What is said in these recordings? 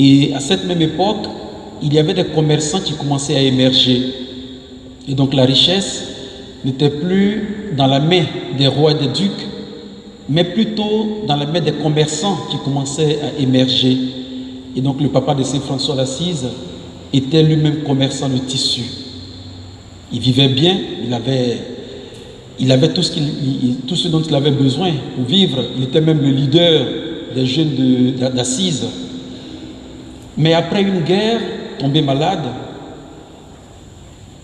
Et à cette même époque, il y avait des commerçants qui commençaient à émerger. Et donc la richesse n'était plus dans la main des rois et des ducs, mais plutôt dans la main des commerçants qui commençaient à émerger. Et donc le papa de Saint François d'Assise était lui-même commerçant de tissus. Il vivait bien, il avait tout ce dont il avait besoin pour vivre. Il était même le leader des jeunes d'Assise. Mais après une guerre, tombé malade,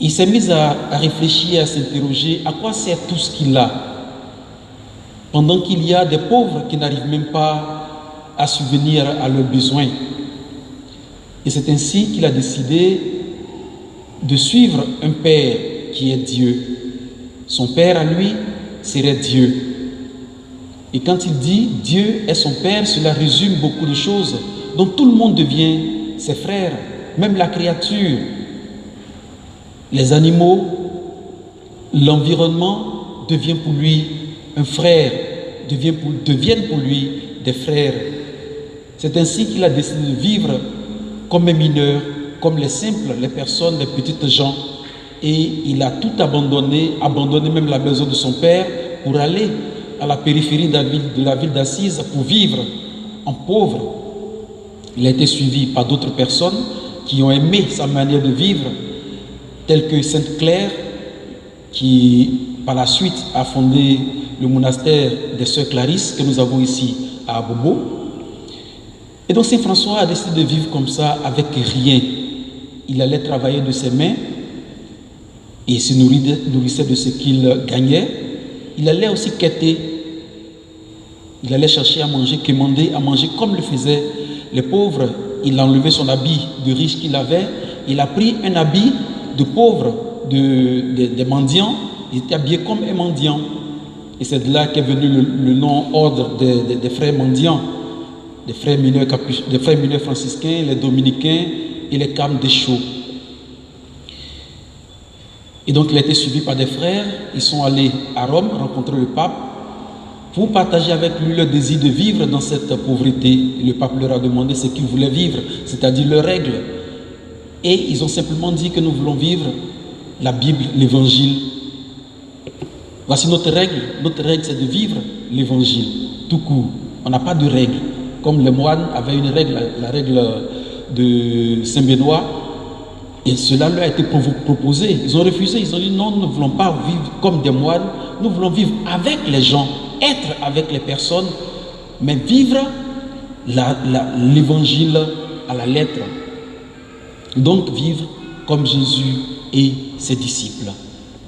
il s'est mis à réfléchir, à s'interroger à quoi sert tout ce qu'il a, pendant qu'il y a des pauvres qui n'arrivent même pas à subvenir à leurs besoins. Et c'est ainsi qu'il a décidé de suivre un père qui est Dieu. Son père à lui serait Dieu. Et quand il dit Dieu est son père, cela résume beaucoup de choses. Donc tout le monde devient ses frères, même la créature, les animaux, l'environnement devient pour lui un frère, deviennent pour lui des frères. C'est ainsi qu'il a décidé de vivre comme un mineur, comme les simples, les personnes, les petites gens. Et il a tout abandonné même la maison de son père pour aller à la périphérie de la ville d'Assise pour vivre en pauvre. Il a été suivi par d'autres personnes qui ont aimé sa manière de vivre, telle que Sainte Claire, qui par la suite a fondé le monastère des Sœurs Clarisses que nous avons ici à Abobo. Et donc Saint François a décidé de vivre comme ça avec rien. Il allait travailler de ses mains et se nourrissait de ce qu'il gagnait. Il allait aussi quêter. Il allait chercher à manger, quémander, à manger comme le faisaient les pauvres. Il a enlevé son habit de riche qu'il avait. Il a pris un habit de pauvre, des mendiants. Il était habillé comme un mendiant. Et c'est de là qu'est venu le nom ordre des frères mendiants, des frères mineurs franciscains, les dominicains et les carmes des chauds. Et donc il a été suivi par des frères. Ils sont allés à Rome rencontrer le pape pour partager avec lui le désir de vivre dans cette pauvreté. Et le pape leur a demandé ce qu'ils voulaient vivre, c'est-à-dire leurs règles. Et ils ont simplement dit que nous voulons vivre la Bible, l'Évangile. Voici notre règle. Notre règle, c'est de vivre l'Évangile, tout court. On n'a pas de règle. Comme les moines avaient une règle, la règle de Saint Benoît, et cela leur a été proposé. Ils ont refusé. Ils ont dit non, nous ne voulons pas vivre comme des moines. Nous voulons vivre avec les gens, être avec les personnes, mais vivre l'Évangile à la lettre. Donc vivre comme Jésus et ses disciples.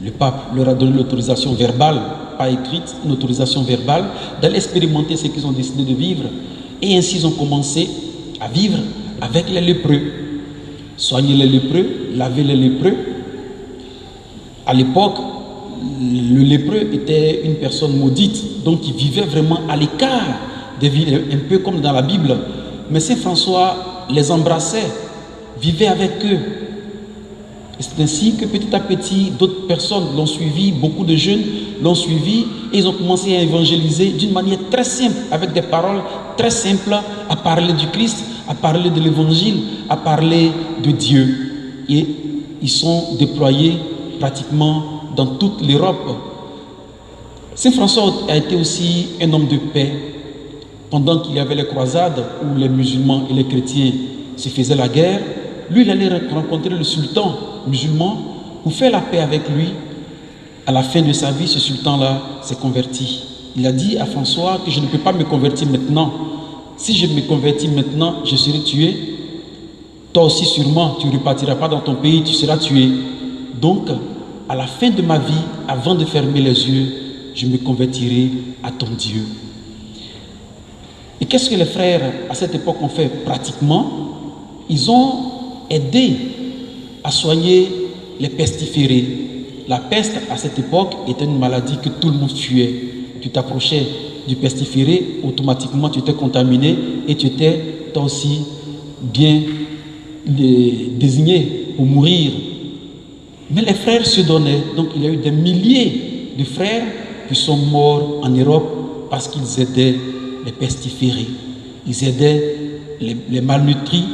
Le pape leur a donné l'autorisation verbale, pas écrite, une autorisation verbale, d'aller expérimenter ce qu'ils ont décidé de vivre. Et ainsi ils ont commencé à vivre avec les lépreux. Soigner les lépreux, laver les lépreux. À l'époque, le lépreux était une personne maudite, donc il vivait vraiment à l'écart des villes, un peu comme dans la Bible. Mais Saint François les embrassait, vivait avec eux. Et c'est ainsi que petit à petit, d'autres personnes l'ont suivi, beaucoup de jeunes l'ont suivi, et ils ont commencé à évangéliser d'une manière très simple, avec des paroles très simples, à parler du Christ, à parler de l'Évangile, à parler de Dieu. Et ils sont déployés pratiquement dans toute l'Europe. Saint François a été aussi un homme de paix. Pendant qu'il y avait les croisades où les musulmans et les chrétiens se faisaient la guerre, lui il allait rencontrer le sultan musulman pour faire la paix avec lui. À la fin de sa vie, ce sultan-là s'est converti. Il a dit à François que je ne peux pas me convertir maintenant. Si je me convertis maintenant, je serai tué. Toi aussi sûrement, tu ne repartiras pas dans ton pays, tu seras tué. Donc, à la fin de ma vie, avant de fermer les yeux, je me convertirai à ton Dieu. Et qu'est-ce que les frères à cette époque ont fait? Pratiquement, ils ont aidé à soigner les pestiférés. La peste à cette époque était une maladie que tout le monde fuyait. Tu t'approchais du pestiféré, automatiquement tu étais contaminé et tu étais toi aussi bien désigné pour mourir. Mais les frères se donnaient. Donc il y a eu des milliers de frères qui sont morts en Europe parce qu'ils aidaient les pestiférés. Ils aidaient les malnutris,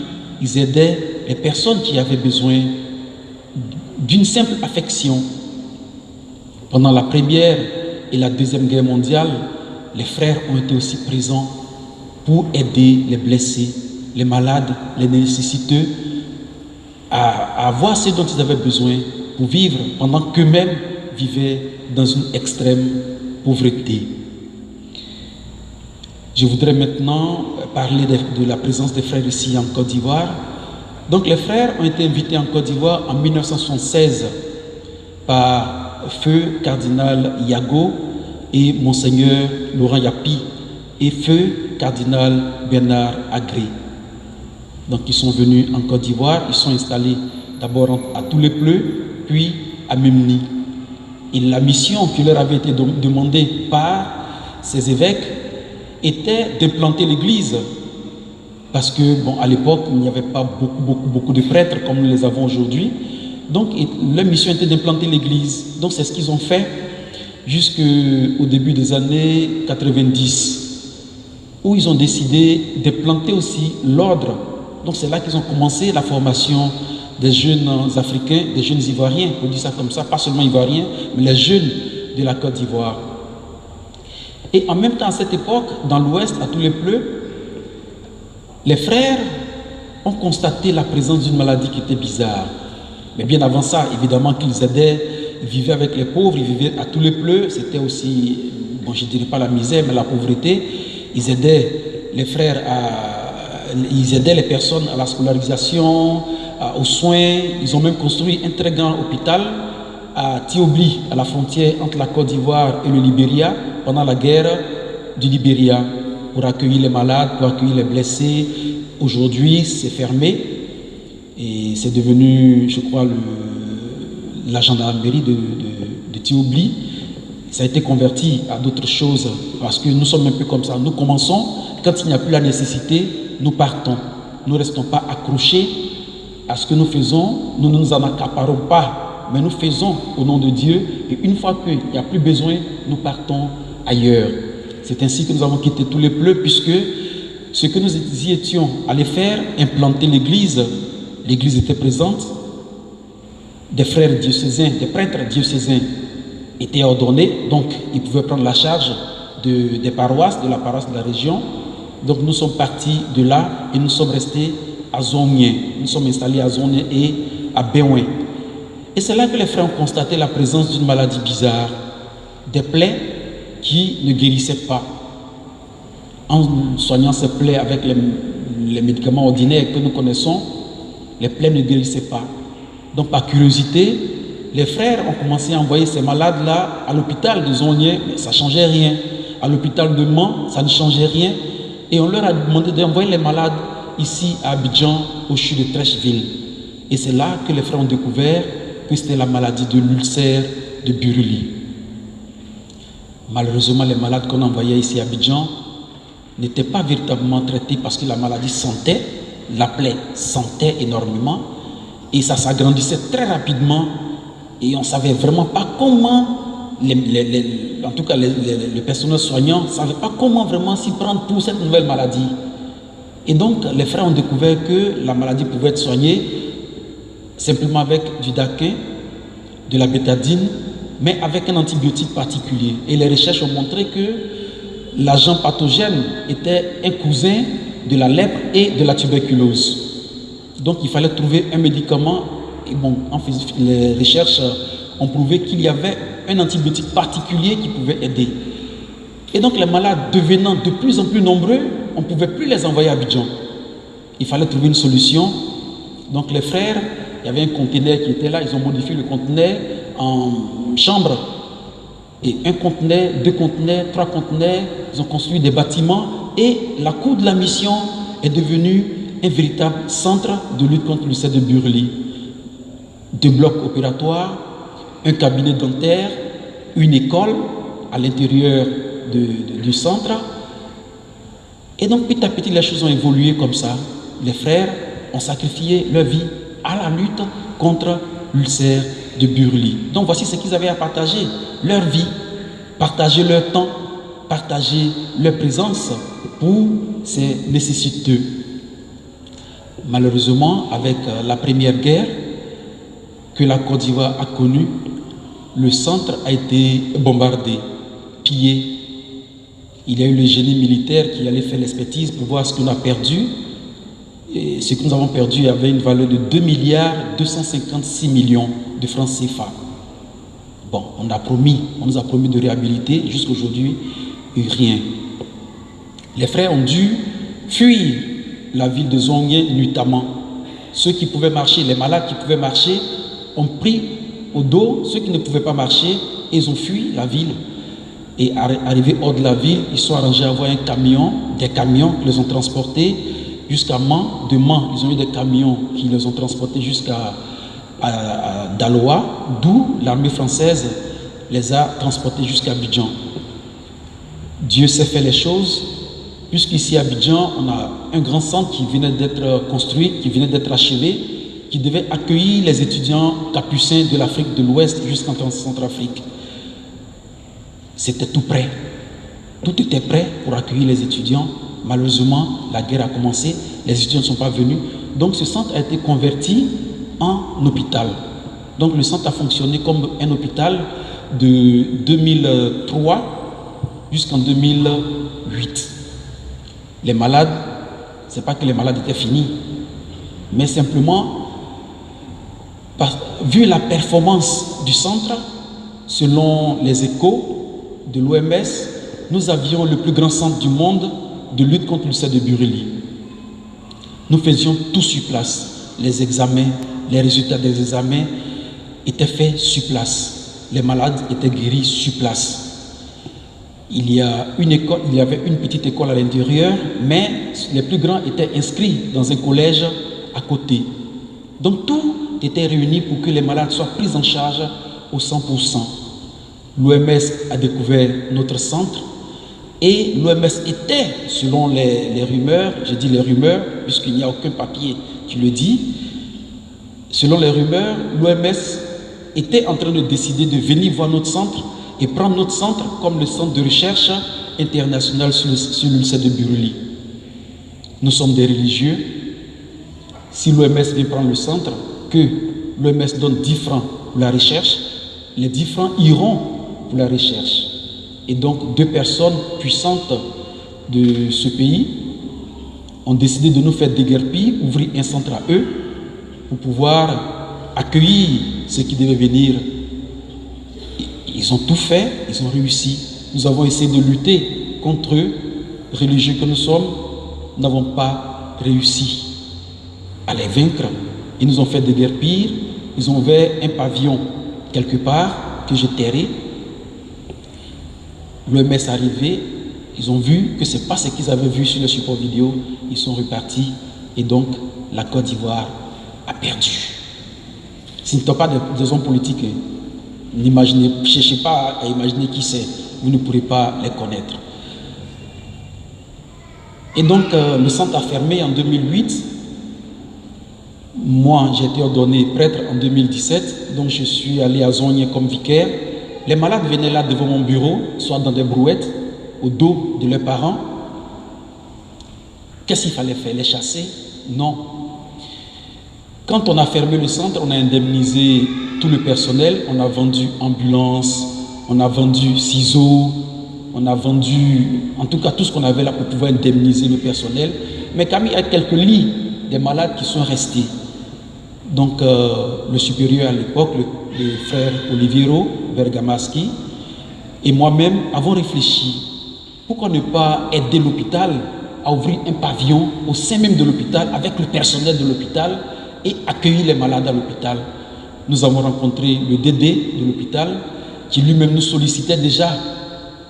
ils aidaient les personnes qui avaient besoin d'une simple affection. Pendant la Première et la Deuxième Guerre mondiale, les frères ont été aussi présents pour aider les blessés, les malades, les nécessiteux à avoir ce dont ils avaient besoin pour vivre pendant qu'eux-mêmes vivaient dans une extrême pauvreté. Je voudrais maintenant parler de la présence des frères ici en Côte d'Ivoire. Donc les frères ont été invités en Côte d'Ivoire en 1976 par Feu Cardinal Yago et Monseigneur Laurent Yapi et Feu Cardinal Bernard Agré. Donc ils sont venus en Côte d'Ivoire, ils sont installés d'abord à Toulepleu, puis à Memni. Et la mission qui leur avait été demandée par ces évêques était d'implanter l'église. Parce que, bon, à l'époque, il n'y avait pas beaucoup de prêtres comme nous les avons aujourd'hui. Donc, leur mission était d'implanter l'église. Donc, c'est ce qu'ils ont fait jusqu'au début des années 90, où ils ont décidé d'implanter aussi l'ordre. Donc, c'est là qu'ils ont commencé la formation des jeunes Africains, des jeunes Ivoiriens, on dit ça comme ça, pas seulement Ivoiriens, mais les jeunes de la Côte d'Ivoire. Et en même temps, à cette époque, dans l'Ouest, à Toulepleu, les frères ont constaté la présence d'une maladie qui était bizarre. Mais bien avant ça, évidemment qu'ils aidaient, ils vivaient avec les pauvres, ils vivaient à Toulepleu, c'était aussi, bon, je ne dirais pas la misère, mais la pauvreté. Ils aidaient les frères ils aidaient les personnes à la scolarisation, aux soins. Ils ont même construit un très grand hôpital à Tiobli, à la frontière entre la Côte d'Ivoire et le Libéria, pendant la guerre du Libéria, pour accueillir les malades, pour accueillir les blessés. Aujourd'hui, c'est fermé et c'est devenu, je crois, la gendarmerie de Tiobli. Ça a été converti à d'autres choses parce que nous sommes un peu comme ça. Nous commençons, quand il n'y a plus la nécessité, nous partons. Nous ne restons pas accrochés à ce que nous faisons, nous ne nous en accaparons pas, mais nous faisons au nom de Dieu et une fois qu'il n'y a plus besoin, nous partons ailleurs. C'est ainsi que nous avons quitté Toulepleu puisque ce que nous y étions allés faire, implanter l'église, l'église était présente, des frères diocésains, des prêtres diocésains étaient ordonnés, donc ils pouvaient prendre la charge des paroisses, de la paroisse de la région. Donc nous sommes partis de là et nous sommes restés à Zonien. Nous sommes installés à Zonien et à Béouin. Et c'est là que les frères ont constaté la présence d'une maladie bizarre, des plaies qui ne guérissaient pas. En soignant ces plaies avec les médicaments ordinaires que nous connaissons, les plaies ne guérissaient pas. Donc par curiosité, les frères ont commencé à envoyer ces malades-là à l'hôpital de Zonien, mais ça ne changeait rien. À l'hôpital de Mans, ça ne changeait rien. Et on leur a demandé d'envoyer les malades ici à Abidjan, au CHU de Trècheville. Et c'est là que les frères ont découvert que c'était la maladie de l'ulcère de Buruli. Malheureusement, les malades qu'on envoyait ici à Abidjan n'étaient pas véritablement traités parce que la maladie sentait, la plaie sentait énormément et ça s'agrandissait très rapidement et on ne savait vraiment pas comment, en tout cas le personnel soignant ne savait pas comment vraiment s'y prendre pour cette nouvelle maladie. Et donc les frères ont découvert que la maladie pouvait être soignée simplement avec du daquin, de la bétadine, mais avec un antibiotique particulier. Et les recherches ont montré que l'agent pathogène était un cousin de la lèpre et de la tuberculose. Donc il fallait trouver un médicament. Et bon, les recherches ont prouvé qu'il y avait un antibiotique particulier qui pouvait aider. Et donc les malades devenant de plus en plus nombreux, on ne pouvait plus les envoyer à Abidjan. Il fallait trouver une solution. Donc les frères, il y avait un conteneur qui était là, ils ont modifié le conteneur en chambre. Et un conteneur, 2 conteneurs, 3 conteneurs, ils ont construit des bâtiments et la cour de la mission est devenue un véritable centre de lutte contre le l'ulcère de Buruli. 2 blocs opératoires, un cabinet dentaire, une école à l'intérieur du centre. Et donc petit à petit les choses ont évolué comme ça. Les frères ont sacrifié leur vie à la lutte contre l'ulcère de Buruli. Donc voici ce qu'ils avaient à partager, leur vie, partager leur temps, partager leur présence pour ces nécessiteux. Malheureusement, avec la première guerre que la Côte d'Ivoire a connue, le centre a été bombardé, pillé. Il y a eu le génie militaire qui allait faire l'expertise pour voir ce qu'on a perdu. Et ce que nous avons perdu avait une valeur de 2 milliards 256 millions de francs CFA. Bon, on nous a promis de réhabiliter, jusqu'à aujourd'hui, rien. Les frères ont dû fuir la ville de Zongye nuitamment. Ceux qui pouvaient marcher, les malades qui pouvaient marcher, ont pris au dos ceux qui ne pouvaient pas marcher et ils ont fui la ville. Et arrivés hors de la ville, ils sont arrangés à avoir des camions qui les ont transportés jusqu'à Mans. De Mans, ils ont eu des camions qui les ont transportés jusqu'à Daloa, d'où l'armée française les a transportés jusqu'à Abidjan. Dieu sait faire les choses, puisqu'ici à Abidjan, on a un grand centre qui venait d'être construit, qui venait d'être achevé, qui devait accueillir les étudiants capucins de l'Afrique de l'Ouest jusqu'en Centrafrique. C'était tout prêt. Tout était prêt pour accueillir les étudiants. Malheureusement, la guerre a commencé, les étudiants ne sont pas venus. Donc ce centre a été converti en hôpital. Donc le centre a fonctionné comme un hôpital de 2003 jusqu'en 2008. Les malades, ce n'est pas que les malades étaient finis, mais simplement, vu la performance du centre, selon les échos de l'OMS, nous avions le plus grand centre du monde de lutte contre le l'ulcère de Buruli. Nous faisions tout sur place. Les examens, les résultats des examens étaient faits sur place. Les malades étaient guéris sur place. Il y avait une petite école à l'intérieur, mais les plus grands étaient inscrits dans un collège à côté. Donc tout était réuni pour que les malades soient pris en charge au 100%. L'OMS a découvert notre centre et l'OMS était, selon les rumeurs, je dis les rumeurs puisqu'il n'y a aucun papier qui le dit, selon les rumeurs, l'OMS était en train de décider de venir voir notre centre et prendre notre centre comme le centre de recherche international sur l'ulcère de Buruli. Nous sommes des religieux. Si l'OMS vient prendre le centre, que l'OMS donne 10 francs pour la recherche, les 10 francs iront pour la recherche. Et donc, 2 personnes puissantes de ce pays ont décidé de nous faire déguerpir, ouvrir un centre à eux pour pouvoir accueillir ceux qui devaient venir. Ils ont tout fait, ils ont réussi. Nous avons essayé de lutter contre eux, religieux que nous sommes, nous n'avons pas réussi à les vaincre. Ils nous ont fait déguerpir, ils ont ouvert un pavillon quelque part que j'ai terré. L'OMS est arrivé, ils ont vu que ce n'est pas ce qu'ils avaient vu sur le support vidéo, ils sont repartis et donc la Côte d'Ivoire a perdu. Ce ne sont pas des hommes politiques, ne cherchez pas à imaginer qui c'est, vous ne pourrez pas les connaître. Et donc le centre a fermé en 2008. Moi, j'ai été ordonné prêtre en 2017, donc je suis allé à Zongye comme vicaire. Les malades venaient là devant mon bureau, soit dans des brouettes, au dos de leurs parents. Qu'est-ce qu'il fallait faire? Les chasser? Non. Quand on a fermé le centre, on a indemnisé tout le personnel, on a vendu ambulances, on a vendu ciseaux, on a vendu, en tout cas tout ce qu'on avait là pour pouvoir indemniser le personnel. Mais quand il y a quelques lits des malades qui sont restés. Donc le supérieur à l'époque, le frère Oliviero Bergamaski et moi-même avons réfléchi. Pourquoi ne pas aider l'hôpital à ouvrir un pavillon au sein même de l'hôpital avec le personnel de l'hôpital et accueillir les malades à l'hôpital? Nous avons rencontré le DD de l'hôpital qui lui-même nous sollicitait déjà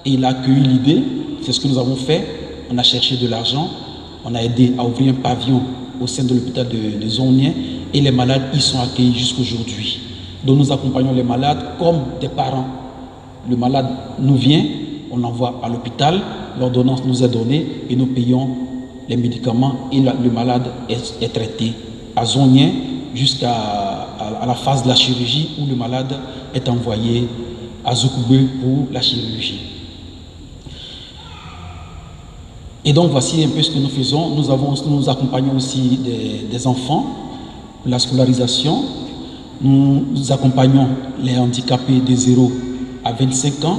et il a accueilli l'idée. C'est ce que nous avons fait. On a cherché de l'argent, on a aidé à ouvrir un pavillon au sein de l'hôpital de Zongye et les malades y sont accueillis jusqu'aujourd'hui. Donc nous accompagnons les malades comme des parents. Le malade nous vient, on l'envoie à l'hôpital, l'ordonnance nous est donnée et nous payons les médicaments et le malade est traité à Zongye jusqu'à la phase de la chirurgie où le malade est envoyé à Zoukoube pour la chirurgie. Et donc voici un peu ce que nous faisons. Nous accompagnons aussi des enfants pour la scolarisation. Nous accompagnons les handicapés de 0 à 25 ans,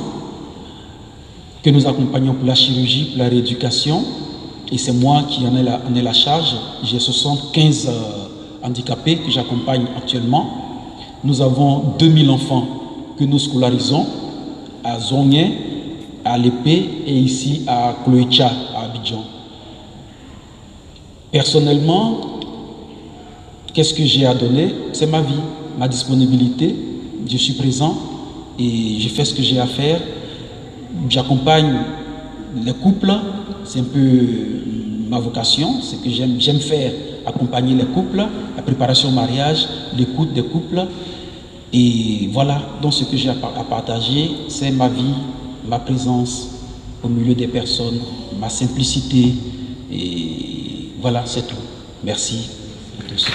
que nous accompagnons pour la chirurgie, pour la rééducation. Et c'est moi qui en ai la charge. J'ai 75 handicapés que j'accompagne actuellement. Nous avons 2000 enfants que nous scolarisons à Zongué, à l'Épée et ici à Kloecha, à Abidjan. Personnellement, qu'est-ce que j'ai à donner? C'est ma vie, ma disponibilité. Je suis présent et je fais ce que j'ai à faire. J'accompagne les couples, c'est un peu ma vocation, c'est que j'aime faire, accompagner les couples, la préparation au mariage, l'écoute des couples. Et voilà, donc ce que j'ai à partager, c'est ma vie, ma présence au milieu des personnes, ma simplicité. Et voilà, c'est tout. Merci à tous.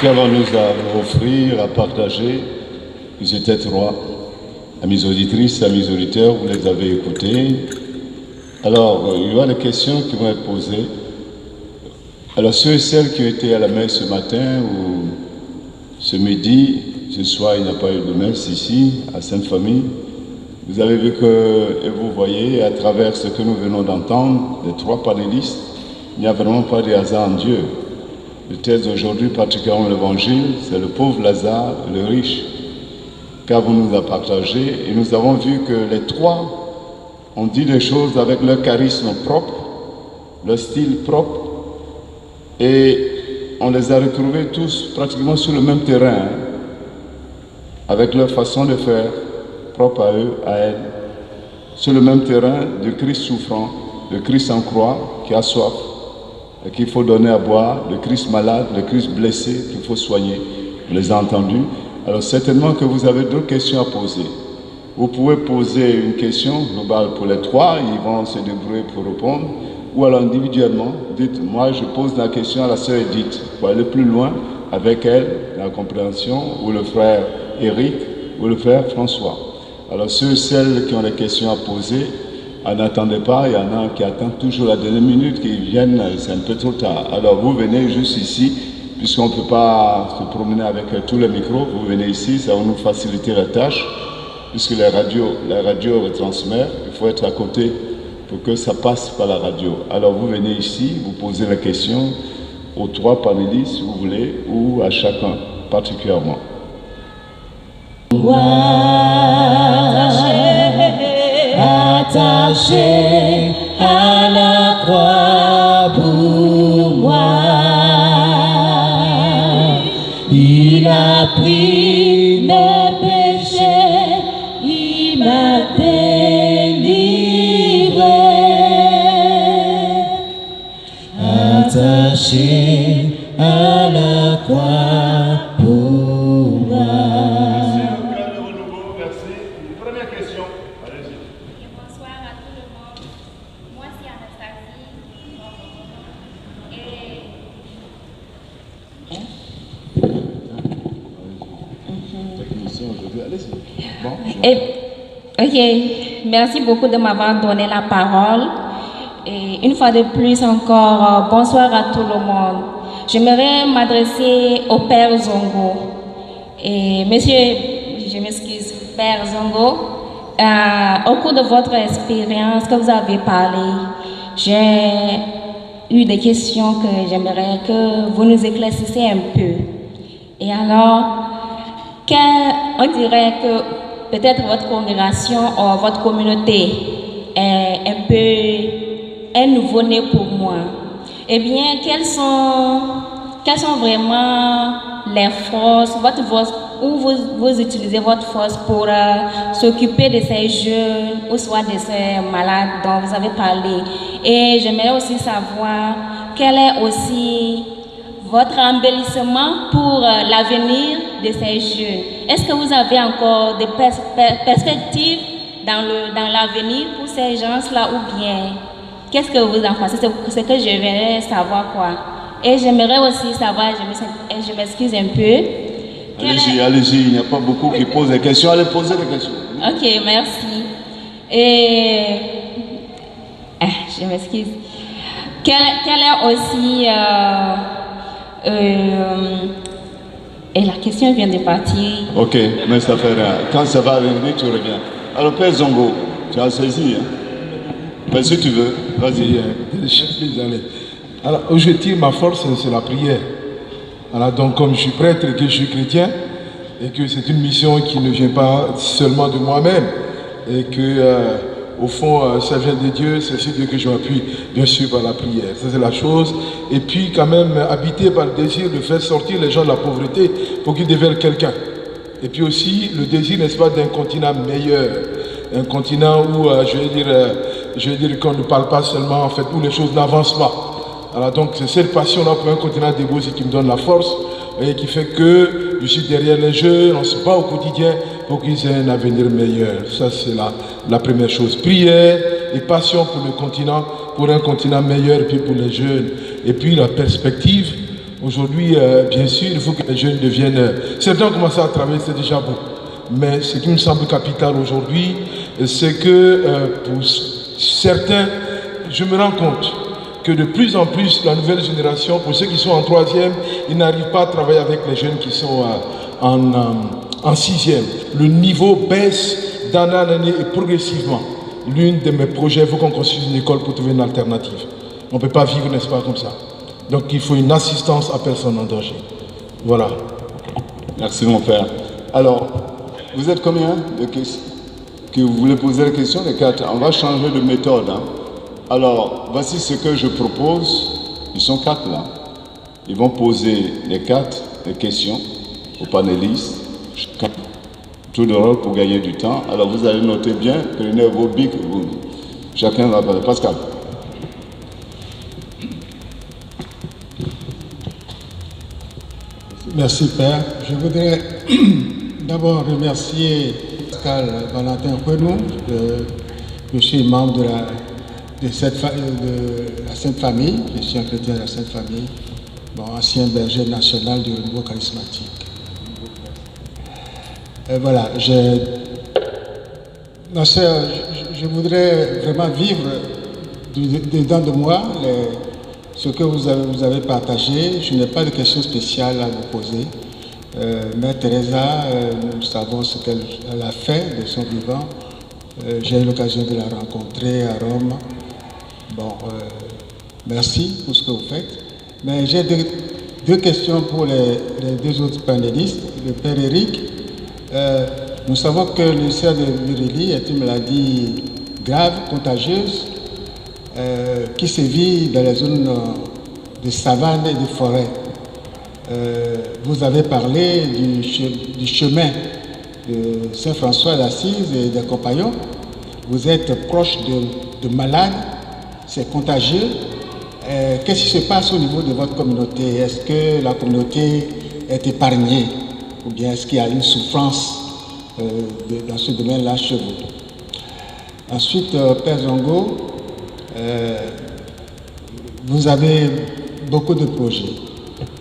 Qu'avons-nous à offrir, à partager? Ils étaient trois. Amis auditrices, amis auditeurs, vous les avez écoutés. Alors, il y a des questions qui vont être posées. Alors, ceux et celles qui ont été à la messe ce matin ou ce midi, ce soir, il n'y a pas eu de messe ici, à Sainte-Famille. Vous avez vu que, et vous voyez, à travers ce que nous venons d'entendre, les trois panélistes, il n'y a vraiment pas de hasard en Dieu. Le texte d'aujourd'hui, particulièrement l'évangile, c'est le pauvre Lazare, le riche, car vous nous a partagé. Et nous avons vu que les trois ont dit les choses avec leur charisme propre, leur style propre, et on les a retrouvés tous pratiquement sur le même terrain, avec leur façon de faire, propre à eux, à elles, sur le même terrain de Christ souffrant, de Christ en croix, qui a soif, et qu'il faut donner à boire, le Christ malade, le Christ blessé, qu'il faut soigner. On les a entendus. Alors certainement que vous avez d'autres questions à poser. Vous pouvez poser une question globale pour les trois, ils vont se débrouiller pour répondre. Ou alors individuellement, dites, moi je pose la question à la sœur Edith, pour aller plus loin avec elle, la compréhension, ou le frère Eric, ou le frère François. Alors ceux et celles qui ont des questions à poser, n'attendez pas, il y en a qui attendent toujours la dernière minute, qui viennent, c'est un peu trop tard. Alors vous venez juste ici, puisqu'on ne peut pas se promener avec tous les micros, vous venez ici, ça va nous faciliter la tâche, puisque la radio retransmet, il faut être à côté pour que ça passe par la radio. Alors vous venez ici, vous posez la question aux trois panélistes, si vous voulez, ou à chacun particulièrement. Attaché à la croix pour moi, il a pris mes péchés, il m'a délivré. Attaché à la croix pour moi. Ok, merci beaucoup de m'avoir donné la parole. Et une fois de plus encore, bonsoir à tout le monde. J'aimerais m'adresser au Père Zongo. Et monsieur, je m'excuse, Père Zongo, au cours de votre expérience que vous avez parlé, j'ai eu des questions que j'aimerais que vous nous éclaircissiez un peu. Et alors, on dirait que peut-être votre congrégation ou votre communauté est un peu un nouveau-né pour moi. Eh bien, quelles sont vraiment les forces, où vous utilisez votre force pour s'occuper de ces jeunes ou soit de ces malades dont vous avez parlé. Et j'aimerais aussi savoir quel est aussi votre embellissement pour l'avenir de ces jeunes. Est-ce que vous avez encore des perspectives dans l'avenir pour ces gens-là ou bien qu'est-ce que vous en pensez? C'est ce que je voudrais savoir quoi. Et j'aimerais aussi savoir, je m'excuse un peu. Allez-y, il n'y a pas beaucoup qui posent des questions. Allez poser des questions. Ok, merci. Et je m'excuse. Quelle est aussi et la question vient de partir. Ok, mais ça fait rien. Quand ça va arriver, tu reviens. Alors, Père Zongo, tu as saisi, hein? Mais si tu veux, vas-y. Désolé. Alors, où je tire ma force, c'est la prière. Alors, donc, comme je suis prêtre et que je suis chrétien, et que c'est une mission qui ne vient pas seulement de moi-même, et que, au fond, ça vient de Dieu, c'est sur Dieu que je m'appuie, bien sûr, par la prière. Ça, c'est la chose. Et puis, quand même, habité par le désir de faire sortir les gens de la pauvreté pour qu'ils deviennent quelqu'un. Et puis aussi, le désir, n'est-ce pas, d'un continent meilleur. Un continent où, je veux dire qu'on ne parle pas seulement, en fait, où les choses n'avancent pas. Alors donc, c'est cette passion-là pour un continent d'égo qui me donne la force et qui fait que je suis derrière les jeunes, on se bat au quotidien pour qu'ils aient un avenir meilleur. Ça, c'est la première chose. Prière et passion pour le continent, pour un continent meilleur, et puis pour les jeunes. Et puis la perspective, aujourd'hui, bien sûr, il faut que les jeunes deviennent... Certains ont commencé à travailler, c'est déjà beau. Mais ce qui me semble capital aujourd'hui, c'est que pour certains, je me rends compte que de plus en plus, la nouvelle génération, pour ceux qui sont en troisième, ils n'arrivent pas à travailler avec les jeunes qui sont en sixième. Le niveau baisse d'année en année et progressivement. L'un de mes projets, il faut qu'on construise une école pour trouver une alternative. On ne peut pas vivre, n'est-ce pas, comme ça. Donc il faut une assistance à personne en danger. Voilà. Merci mon père. Alors, vous êtes combien de questions que vous voulez poser la question? Les quatre. On va changer de méthode. Hein. Alors, voici ce que je propose. Ils sont quatre là. Ils vont poser les quatre questions aux panélistes. Tout de rôle pour gagner du temps. Alors, vous allez noter bien, prenez vos bics. Chacun va parler. Pascal. Merci Père. Je voudrais d'abord remercier Pascal Valentin Renaud. Je suis membre de la Sainte Famille. Je suis un chrétien de la Sainte Famille, ancien berger national du renouveau charismatique. Et voilà, ma soeur, je voudrais vraiment vivre dedans de moi ce que vous avez partagé. Je n'ai pas de questions spéciales à vous poser. Mère Teresa, nous savons ce qu'elle a fait de son vivant. J'ai eu l'occasion de la rencontrer à Rome. Merci pour ce que vous faites. Mais j'ai deux questions pour les deux autres panélistes. Le Père Éric, nous savons que le cancer de virilité est une maladie grave, contagieuse, qui sévit dans les zones de savane et de forêt. Vous avez parlé du chemin de Saint-François d'Assise et des compagnons. Vous êtes proche de malades, c'est contagieux. Qu'est-ce qui se passe au niveau de votre communauté? Est-ce que la communauté est épargnée? Ou bien est-ce qu'il y a une souffrance dans ce domaine-là chez vous? Ensuite, Père Zongo, vous avez beaucoup de projets.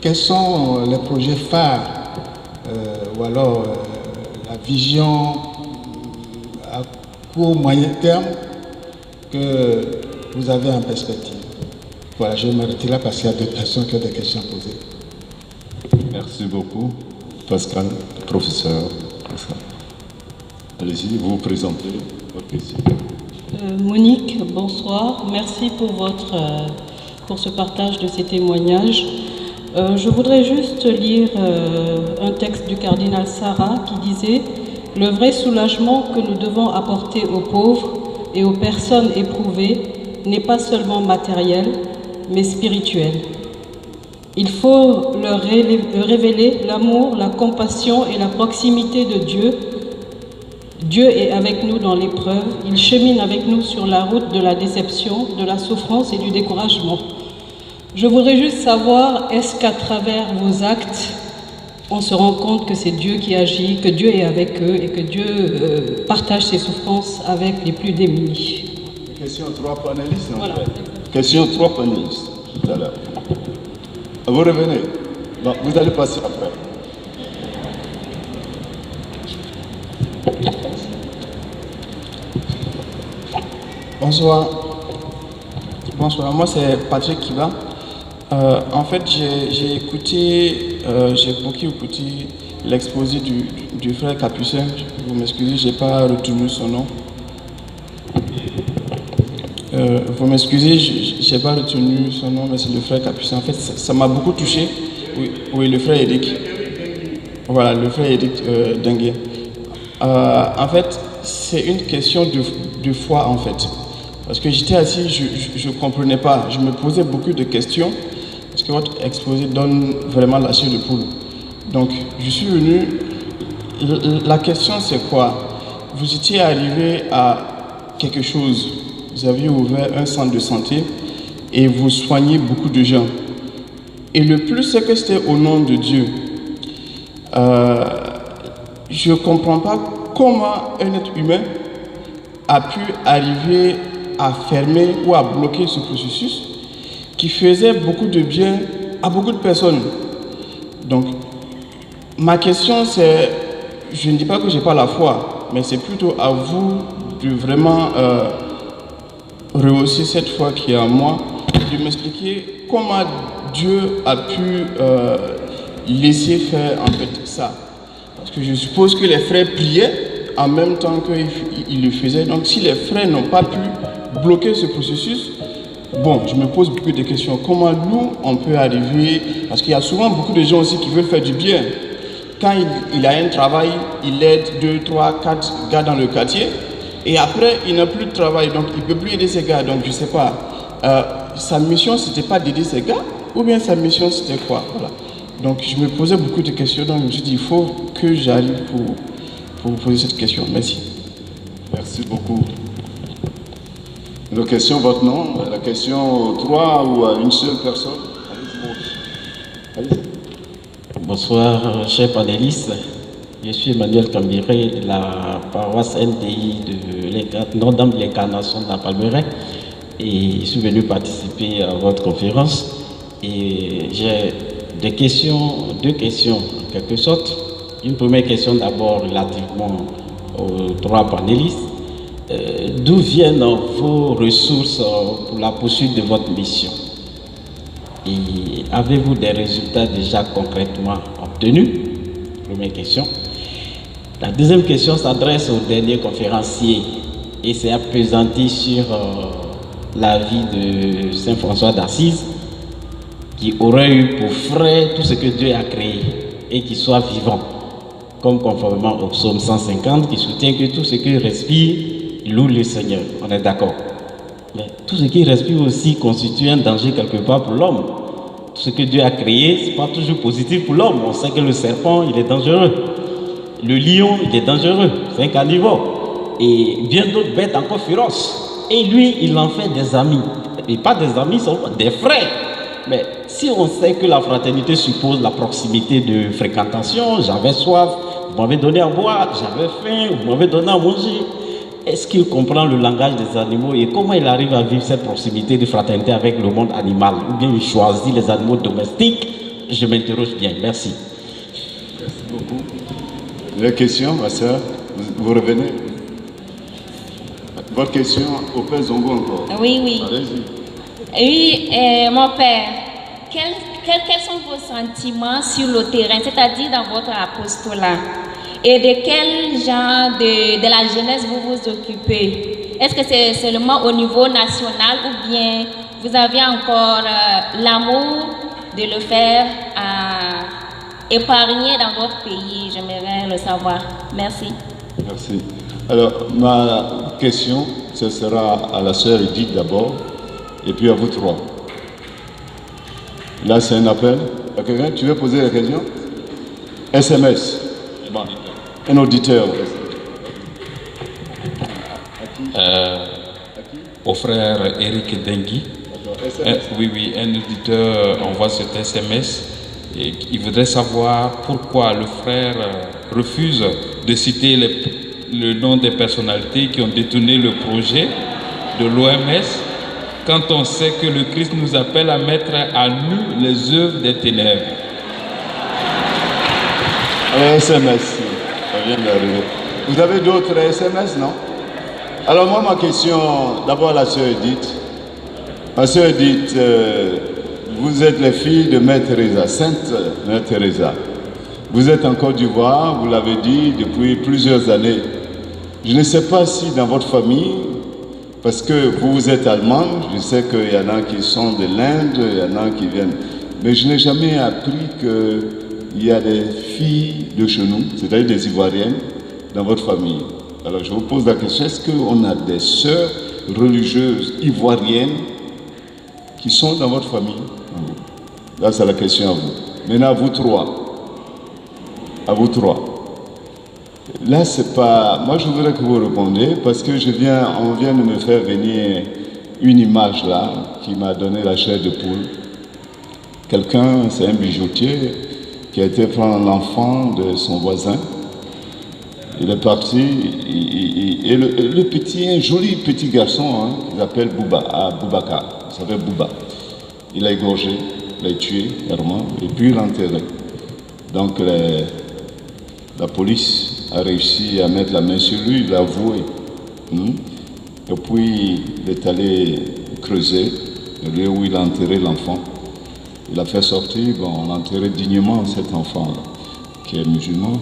Quels sont les projets phares ou alors la vision à court, moyen terme que vous avez en perspective? Voilà, je vais m'arrêter là parce qu'il y a d'autres personnes qui ont des questions à poser. Merci beaucoup, Pascal, professeur. Allez-y, vous vous présentez votre question. Monique, bonsoir. Merci pour ce partage de ces témoignages. Je voudrais juste lire un texte du cardinal Sarah qui disait « Le vrai soulagement que nous devons apporter aux pauvres et aux personnes éprouvées n'est pas seulement matériel, mais spirituel. Il faut leur révéler l'amour, la compassion et la proximité de Dieu. Dieu est avec nous dans l'épreuve, il chemine avec nous sur la route de la déception, de la souffrance et du découragement. Je voudrais juste savoir, est-ce qu'à travers vos actes, on se rend compte que c'est Dieu qui agit, que Dieu est avec eux et que Dieu partage ses souffrances avec les plus démunis? Question 3 panélistes. Voilà. Question 3 panélistes, tout à l'heure. Vous revenez. Bon, vous allez passer après. Bonsoir. Bonsoir, moi c'est Patrick Kiba. En fait, j'ai beaucoup écouté l'exposé du frère Capucin. Vous m'excusez, je n'ai pas retenu son nom. Vous m'excusez, je n'ai pas retenu son nom, mais c'est le frère Capucin. En fait, ça m'a beaucoup touché. Oui, le frère Eric. Voilà, le frère Eric Dengue. En fait, c'est une question de foi, en fait. Parce que j'étais assis, je ne comprenais pas. Je me posais beaucoup de questions. Parce que votre exposé donne vraiment la chair de poule. Donc, je suis venu. La question, c'est quoi? Vous étiez arrivé à quelque chose. Vous aviez ouvert un centre de santé et vous soignez beaucoup de gens. Et le plus, c'est que c'était au nom de Dieu. Je ne comprends pas comment un être humain a pu arriver à fermer ou à bloquer ce processus qui faisait beaucoup de bien à beaucoup de personnes. Donc, ma question, c'est, je ne dis pas que je n'ai pas la foi, mais c'est plutôt à vous de vraiment rehausser cette foi qui est en moi, de m'expliquer comment Dieu a pu laisser faire en fait ça. Parce que je suppose que les frères priaient en même temps qu'ils le faisaient. Donc si les frères n'ont pas pu bloquer ce processus, bon, je me pose beaucoup de questions. Comment nous, on peut arriver, parce qu'il y a souvent beaucoup de gens aussi qui veulent faire du bien. Quand il a un travail, il aide 2, 3, 4 gars dans le quartier. Et après, il n'a plus de travail, donc il ne peut plus aider ces gars. Donc je ne sais pas, sa mission, ce n'était pas d'aider ces gars, ou bien sa mission, c'était quoi? Voilà. Donc je me posais beaucoup de questions, donc je me suis dit, il faut que j'arrive pour vous poser cette question. Merci. Merci beaucoup. La question, votre nom? La question 3 ou à une seule personne? Allez-y. Bonsoir, chers panélistes. Je suis Emmanuel Cambiré de la paroisse NDI de Notre-Dame de l'Incarnation de la Palmeraie et je suis venu participer à votre conférence et j'ai deux questions en quelque sorte. Une première question d'abord relativement aux 3 panélistes. D'où viennent vos ressources pour la poursuite de votre mission? Et avez-vous des résultats déjà concrètement obtenus? Première question. La deuxième question s'adresse au dernier conférencier et c'est appesanti sur la vie de Saint François d'Assise qui aurait eu pour frère tout ce que Dieu a créé et qui soit vivant, comme conformément au psaume 150 qui soutient que tout ce qui respire loue le Seigneur. On est d'accord. Mais tout ce qui respire aussi constitue un danger quelque part pour l'homme. Tout ce que Dieu a créé, ce n'est pas toujours positif pour l'homme. On sait que le serpent, il est dangereux. Le lion, il est dangereux. C'est un carnivore. Et bien d'autres bêtes encore féroces. Et lui, il en fait des amis. Et pas des amis, seulement des frères. Mais si on sait que la fraternité suppose la proximité de fréquentation, j'avais soif, vous m'avez donné à boire, j'avais faim, vous m'avez donné à manger. Est-ce qu'il comprend le langage des animaux et comment il arrive à vivre cette proximité de fraternité avec le monde animal? Ou bien il choisit les animaux domestiques? Je m'interroge bien. Merci. Merci beaucoup. La question, ma soeur, vous revenez? Votre question au Père Zongo encore? Oui. Allez-y. Oui, mon père, quels sont vos sentiments sur le terrain, c'est-à-dire dans votre apostolat? Et de quel genre de la jeunesse vous vous occupez? Est-ce que c'est seulement au niveau national ou bien vous avez encore l'amour de le faire épargner dans d'autres pays? J'aimerais le savoir. Merci. Merci. Alors, ma question, ce sera à la sœur Edith d'abord, et puis à vous 3. Là, c'est un appel. Quelqu'un, tu veux poser la question? SMS. Bon. Un auditeur. Au frère Eric Dengue. Oui, un auditeur envoie cet SMS et il voudrait savoir pourquoi le frère refuse de citer le nom des personnalités qui ont détourné le projet de l'OMS quand on sait que le Christ nous appelle à mettre à nu les œuvres des ténèbres. Un SMS. Ça vient d'arriver. Vous avez d'autres SMS, non? Alors moi, ma question, d'abord à la sœur Edith. Ma sœur Edith, vous êtes les filles de Mère Teresa, Sainte Mère Teresa. Vous êtes en Côte d'Ivoire, vous l'avez dit, depuis plusieurs années. Je ne sais pas si dans votre famille, parce que vous êtes allemande, je sais qu'il y en a qui sont de l'Inde, il y en a qui viennent. Mais je n'ai jamais appris qu'il y a des filles de chez nous, c'est-à-dire des Ivoiriennes, dans votre famille. Alors je vous pose la question, est-ce qu'on a des sœurs religieuses ivoiriennes qui sont dans votre famille? Là, c'est la question à vous. Maintenant, à vous trois. À vous trois. Là, c'est pas... Moi, je voudrais que vous répondiez parce que on vient de me faire venir une image là qui m'a donné la chair de poule. Quelqu'un, c'est un bijoutier qui a été prendre l'enfant de son voisin. Il est parti et le petit, un joli petit garçon hein, qu'il appelle Boubacar, il s'appelle Bouba. Il l'a égorgé, il l'a tué, clairement, et puis il l'a enterré. Donc la police a réussi à mettre la main sur lui, il l'a avoué. Et puis il est allé creuser le lieu où il a enterré l'enfant. Il l'a fait sortir, bon, on a enterré dignement cet enfant-là, qui est musulman.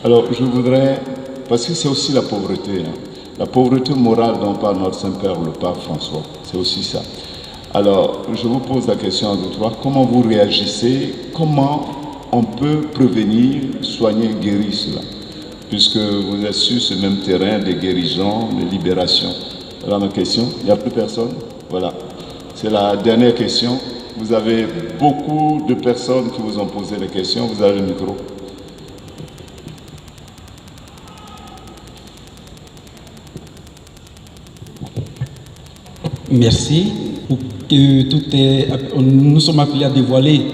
Alors je voudrais, parce que c'est aussi la pauvreté, hein, la pauvreté morale dont parle notre Saint-Père, le Pape François, c'est aussi ça. Alors je vous pose la question à vous trois, comment vous réagissez, comment on peut prévenir, soigner, guérir cela, puisque vous êtes sur ce même terrain de guérison, de libération. Voilà ma question, il n'y a plus personne? Voilà, c'est la dernière question. Vous avez beaucoup de personnes qui vous ont posé des questions, vous avez le micro. Merci. Nous sommes appelés à dévoiler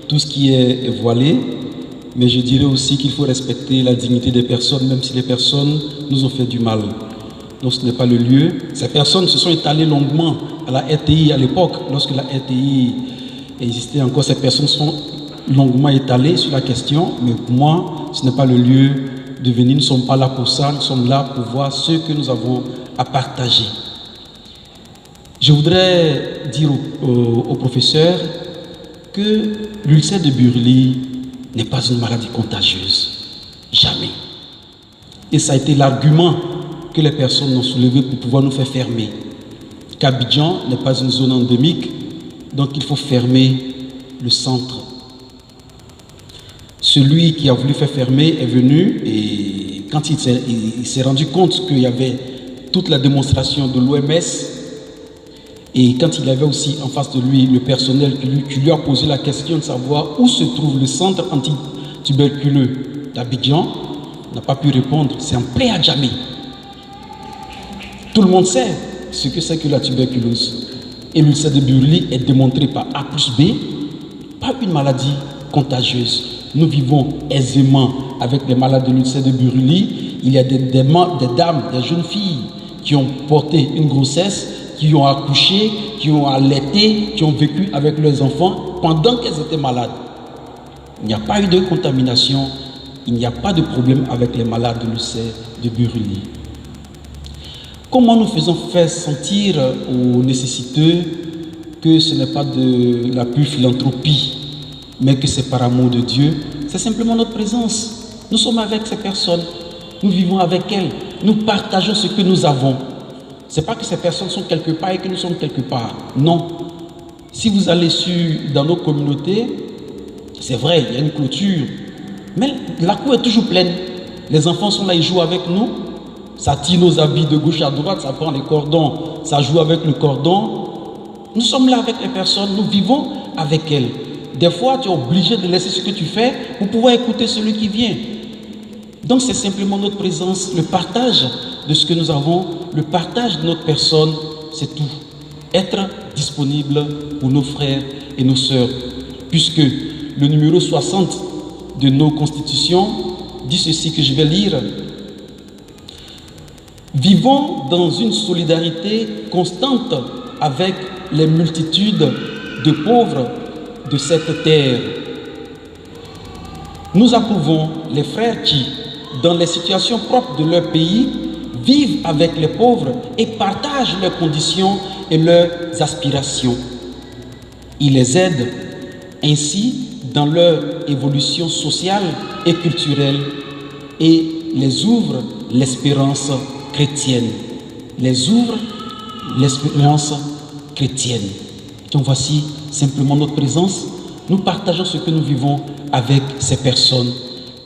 tout ce qui est voilé, mais je dirais aussi qu'il faut respecter la dignité des personnes, même si les personnes nous ont fait du mal. Donc ce n'est pas le lieu. Ces personnes se sont étalées longuement à la RTI à l'époque, lorsque la RTI existait encore. Ces personnes sont longuement étalées sur la question, mais pour moi, ce n'est pas le lieu de venir. Nous ne sommes pas là pour ça, nous sommes là pour voir ce que nous avons à partager. Je voudrais dire au professeur que l'ulcère de Burli n'est pas une maladie contagieuse. Jamais. Et ça a été l'argument que les personnes ont soulevé pour pouvoir nous faire fermer. Qu'Abidjan n'est pas une zone endémique, donc il faut fermer le centre. Celui qui a voulu faire fermer est venu et quand il s'est rendu compte qu'il y avait toute la démonstration de l'OMS et quand il avait aussi en face de lui le personnel qui lui a posé la question de savoir où se trouve le centre antituberculeux d'Abidjan, n'a pas pu répondre. C'est en prêt à jamais. Tout le monde sait ce que c'est que la tuberculose. Et l'ulcère de Burli est démontré par A plus B, pas une maladie contagieuse. Nous vivons aisément avec les malades de l'ulcère de Burli. Il y a des dames, des jeunes filles qui ont porté une grossesse, qui ont accouché, qui ont allaité, qui ont vécu avec leurs enfants pendant qu'elles étaient malades. Il n'y a pas eu de contamination, il n'y a pas de problème avec les malades de l'ulcère de Burli. Comment nous faisons faire sentir aux nécessiteux que ce n'est pas de la pure philanthropie, mais que c'est par amour de Dieu? C'est simplement notre présence. Nous sommes avec ces personnes, nous vivons avec elles, nous partageons ce que nous avons. Ce n'est pas que ces personnes sont quelque part et que nous sommes quelque part. Non. Si vous allez dans nos communautés, c'est vrai, il y a une clôture, mais la cour est toujours pleine. Les enfants sont là, ils jouent avec nous. Ça tire nos habits de gauche à droite, ça prend les cordons, ça joue avec le cordon. Nous sommes là avec les personnes, nous vivons avec elles. Des fois, tu es obligé de laisser ce que tu fais pour pouvoir écouter celui qui vient. Donc, c'est simplement notre présence, le partage de ce que nous avons, le partage de notre personne, c'est tout. Être disponible pour nos frères et nos sœurs. Puisque le numéro 60 de nos constitutions dit ceci que je vais lire. Vivons dans une solidarité constante avec les multitudes de pauvres de cette terre. Nous approuvons les frères qui, dans les situations propres de leur pays, vivent avec les pauvres et partagent leurs conditions et leurs aspirations. Il les aide ainsi dans leur évolution sociale et culturelle et les ouvre l'espérance chrétienne. Les ouvre l'espérance chrétienne. Donc voici simplement notre présence. Nous partageons ce que nous vivons avec ces personnes.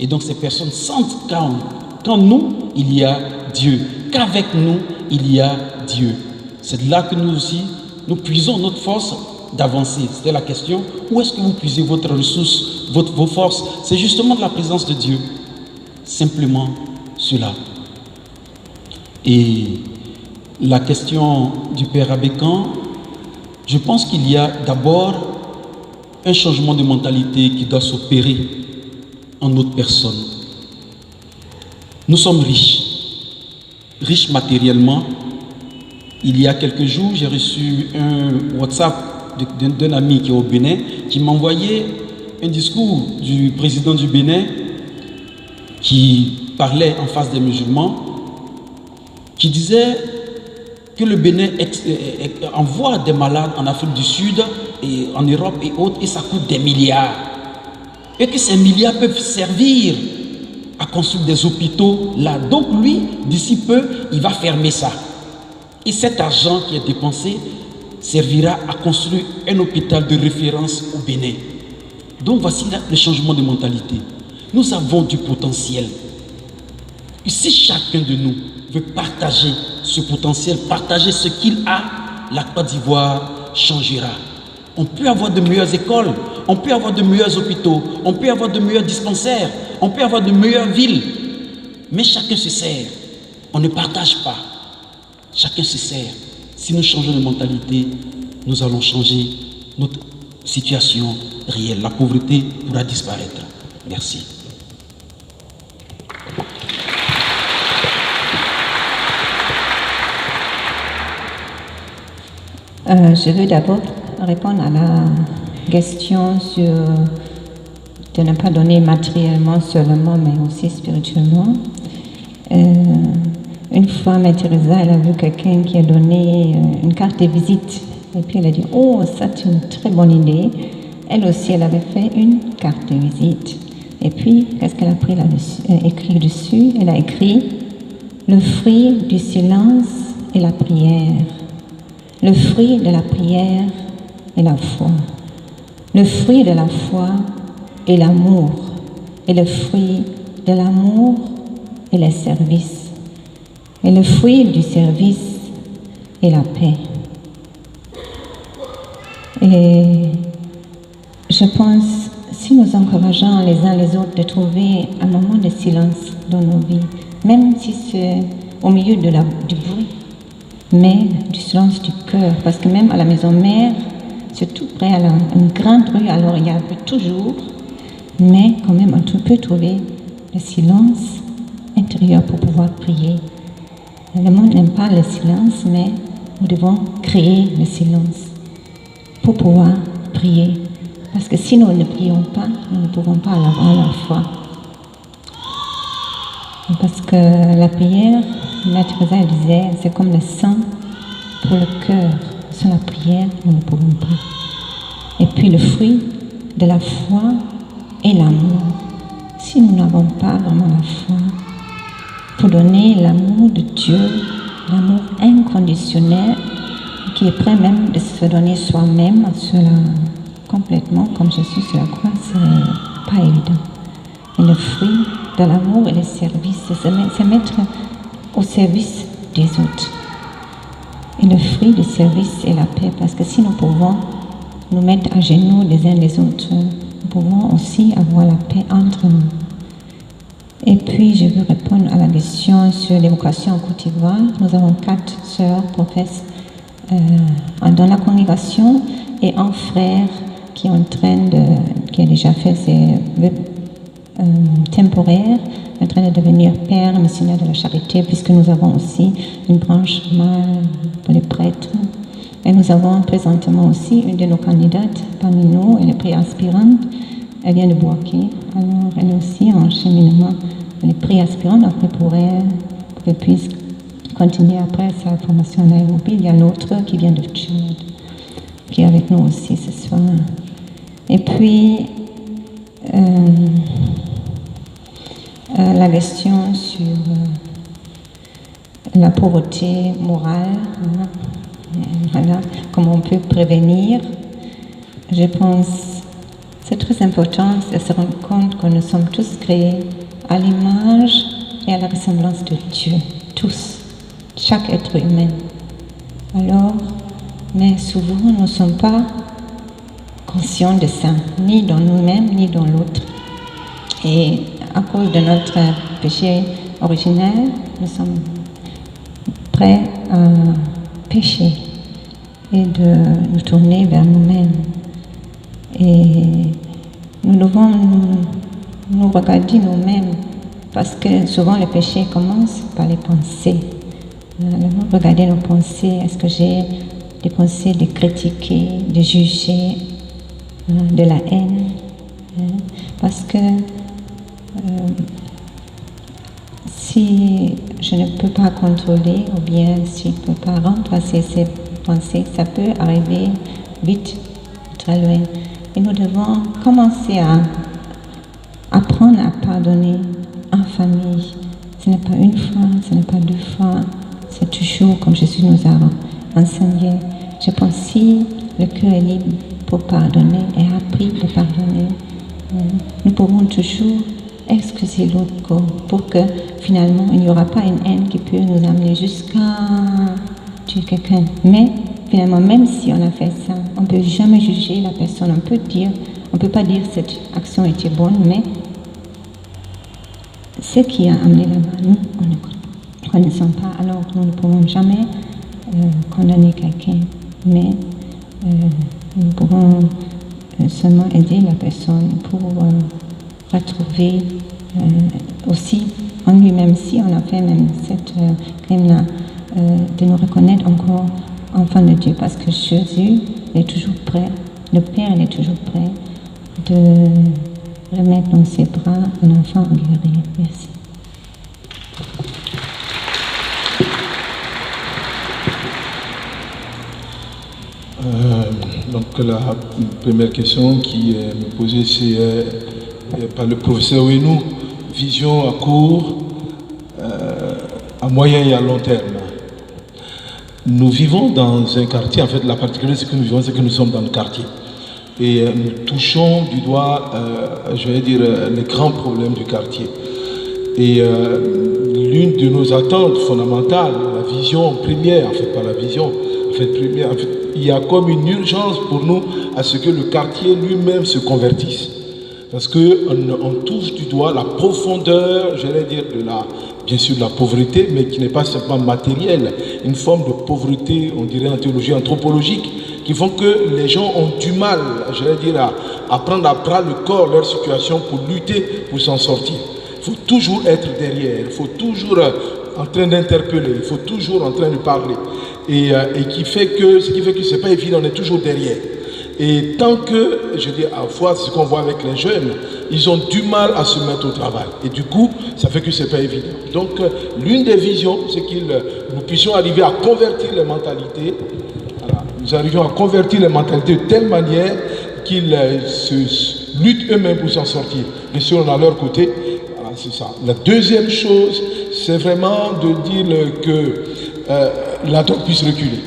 Et donc ces personnes sentent qu'en nous, il y a Dieu. Qu'avec nous, il y a Dieu. C'est là que nous aussi, nous puisons notre force d'avancer. C'était la question. Où est-ce que vous puisez votre ressource, vos forces? C'est justement de la présence de Dieu. Simplement cela. Et la question du Père Abékan, je pense qu'il y a d'abord un changement de mentalité qui doit s'opérer en notre personne. Nous sommes riches matériellement. Il y a quelques jours, j'ai reçu un WhatsApp d'un ami qui est au Bénin, qui m'a envoyé un discours du président du Bénin qui parlait en face des musulmans, qui disait que le Bénin envoie des malades en Afrique du Sud et en Europe et autres, et ça coûte des milliards. Et que ces milliards peuvent servir à construire des hôpitaux là. Donc lui, d'ici peu, il va fermer ça. Et cet argent qui est dépensé servira à construire un hôpital de référence au Bénin. Donc voici le changement de mentalité. Nous avons du potentiel. Et si chacun de nous veut partager ce potentiel, partager ce qu'il a, la Côte d'Ivoire changera. On peut avoir de meilleures écoles, on peut avoir de meilleurs hôpitaux, on peut avoir de meilleurs dispensaires, on peut avoir de meilleures villes. Mais chacun se sert. On ne partage pas. Chacun se sert. Si nous changeons de mentalité, nous allons changer notre situation réelle. La pauvreté pourra disparaître. Merci. Je veux d'abord répondre à la question sur de ne pas donner matériellement seulement, mais aussi spirituellement. Une fois, Mère Teresa, elle a vu quelqu'un qui a donné une carte de visite. Et puis elle a dit, oh, ça c'est une très bonne idée. Elle aussi, elle avait fait une carte de visite. Et puis, qu'est-ce qu'elle a pris là-dessus, écrit dessus? Elle a écrit le fruit du silence et la prière. Le fruit de la prière est la foi. Le fruit de la foi est l'amour. Et le fruit de l'amour est le service. Et le fruit du service est la paix. Et je pense, si nous encourageons les uns les autres de trouver un moment de silence dans nos vies, même si c'est au milieu du bruit, mais du silence du cœur, parce que même à la maison mère, c'est tout près à une grande rue, alors il y a toujours, mais quand même on peut trouver le silence intérieur pour pouvoir prier. Le monde n'aime pas le silence, mais nous devons créer le silence pour pouvoir prier. Parce que si nous ne prions pas, nous ne pouvons pas avoir la foi. Parce que la prière, Mère Teresa disait, c'est comme le sang pour le cœur. Sans la prière, nous ne pouvons pas. Et puis le fruit de la foi est l'amour. Si nous n'avons pas vraiment la foi, pour donner l'amour de Dieu, l'amour inconditionnel, qui est prêt même de se donner soi-même complètement, comme Jésus sur la croix, c'est pas évident. Et le fruit de l'amour et le service, c'est mettre au service des autres. Et le fruit du service est la paix, parce que si nous pouvons nous mettre à genoux les uns les autres, nous pouvons aussi avoir la paix entre nous. Et puis, je veux répondre à la question sur l'évocation en Côte d'Ivoire. Nous avons 4 sœurs professes dans la congrégation et un frère qui a déjà fait ses vœux temporaires, en train de devenir père missionnaire de la charité, puisque nous avons aussi une branche mâle pour les prêtres. Et nous avons présentement aussi une de nos candidates parmi nous, elle est pré-aspirante, elle vient de Boaké, alors elle est aussi en cheminement. Elle est pré-aspirante, après pour qu'elle puisse continuer après sa formation en Nairobi. Il y a l'autre qui vient de Tchad, qui est avec nous aussi ce soir. Et puis, la question sur la pauvreté morale, voilà, comment on peut prévenir. Je pense que c'est très important de se rendre compte que nous sommes tous créés à l'image et à la ressemblance de Dieu, tous, chaque être humain. Alors, mais souvent nous ne sommes pas conscients de ça, ni dans nous-mêmes, ni dans l'autre. Et à cause de notre péché originel, nous sommes prêts à pécher et de nous tourner vers nous-mêmes. Et nous devons nous regarder nous-mêmes, parce que souvent le péché commence par les pensées. Regarder nos pensées. Est-ce que j'ai des pensées de critiquer, de juger, de la haine? Parce que si je ne peux pas contrôler, ou bien si je ne peux pas remplacer ces pensées, ça peut arriver vite, très loin. Et nous devons commencer à apprendre à pardonner en famille. Ce n'est pas une fois, ce n'est pas deux fois, c'est toujours comme Jésus nous a enseigné. Je pense que si le cœur est libre pour pardonner et appris de pardonner, nous pourrons toujours excuser l'autre pour que finalement il n'y aura pas une haine qui peut nous amener jusqu'à tuer quelqu'un. Mais finalement, même si on a fait ça, on ne peut jamais juger la personne. On ne peut pas dire que cette action était bonne, mais ce qui a amené là-bas, nous, on ne connaissons pas, alors nous ne pouvons jamais condamner quelqu'un. Mais nous pouvons seulement aider la personne pour retrouver aussi en lui-même, si on a fait même cette crime-là, de nous reconnaître encore enfant de Dieu, parce que Jésus est toujours prêt, le Père il est toujours prêt de remettre dans ses bras un enfant guéri. Merci. Donc la première question qui me posée, c'est par le professeur Ouenou, vision à court, à moyen et à long terme. Nous vivons dans un quartier, en fait la particularité que nous vivons, c'est que nous sommes dans le quartier. Et nous touchons du doigt, je vais dire, les grands problèmes du quartier. Et l'une de nos attentes fondamentales, la vision première, en fait pas la vision, première, il y a comme une urgence pour nous à ce que le quartier lui-même se convertisse. Parce qu'on touche du doigt la profondeur, j'allais dire, bien sûr de la pauvreté, mais qui n'est pas simplement matérielle, une forme de pauvreté, on dirait en théologie anthropologique, qui font que les gens ont du mal, j'allais dire, à prendre à bras le corps leur situation pour lutter, pour s'en sortir. Il faut toujours être derrière, il faut toujours en train d'interpeller, il faut toujours en train de parler. Et ce qui fait que ce n'est pas évident, on est toujours derrière. Et tant que, je dis, à la fois, ce qu'on voit avec les jeunes, ils ont du mal à se mettre au travail. Et du coup, ça fait que ce n'est pas évident. Donc, l'une des visions, c'est que nous puissions arriver à convertir les mentalités. Voilà. Nous arrivions à convertir les mentalités de telle manière qu'ils se luttent eux-mêmes pour s'en sortir. Bien sûr, on est à leur côté. Voilà, c'est ça. La deuxième chose, c'est vraiment de dire que la drogue puisse reculer.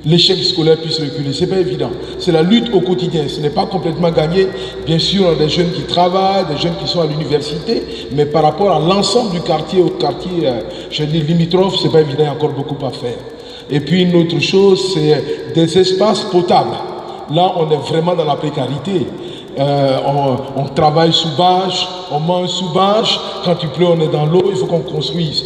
L'échec scolaire puisse reculer, ce n'est pas évident. C'est la lutte au quotidien, ce n'est pas complètement gagné. Bien sûr, on a des jeunes qui travaillent, des jeunes qui sont à l'université, mais par rapport à l'ensemble du quartier, au quartier, je dis limitrophe, ce n'est pas évident, il y a encore beaucoup à faire. Et puis une autre chose, c'est des espaces potables. Là, on est vraiment dans la précarité. On travaille sous bâche, on mange sous bâche, quand il pleut, on est dans l'eau, il faut qu'on construise.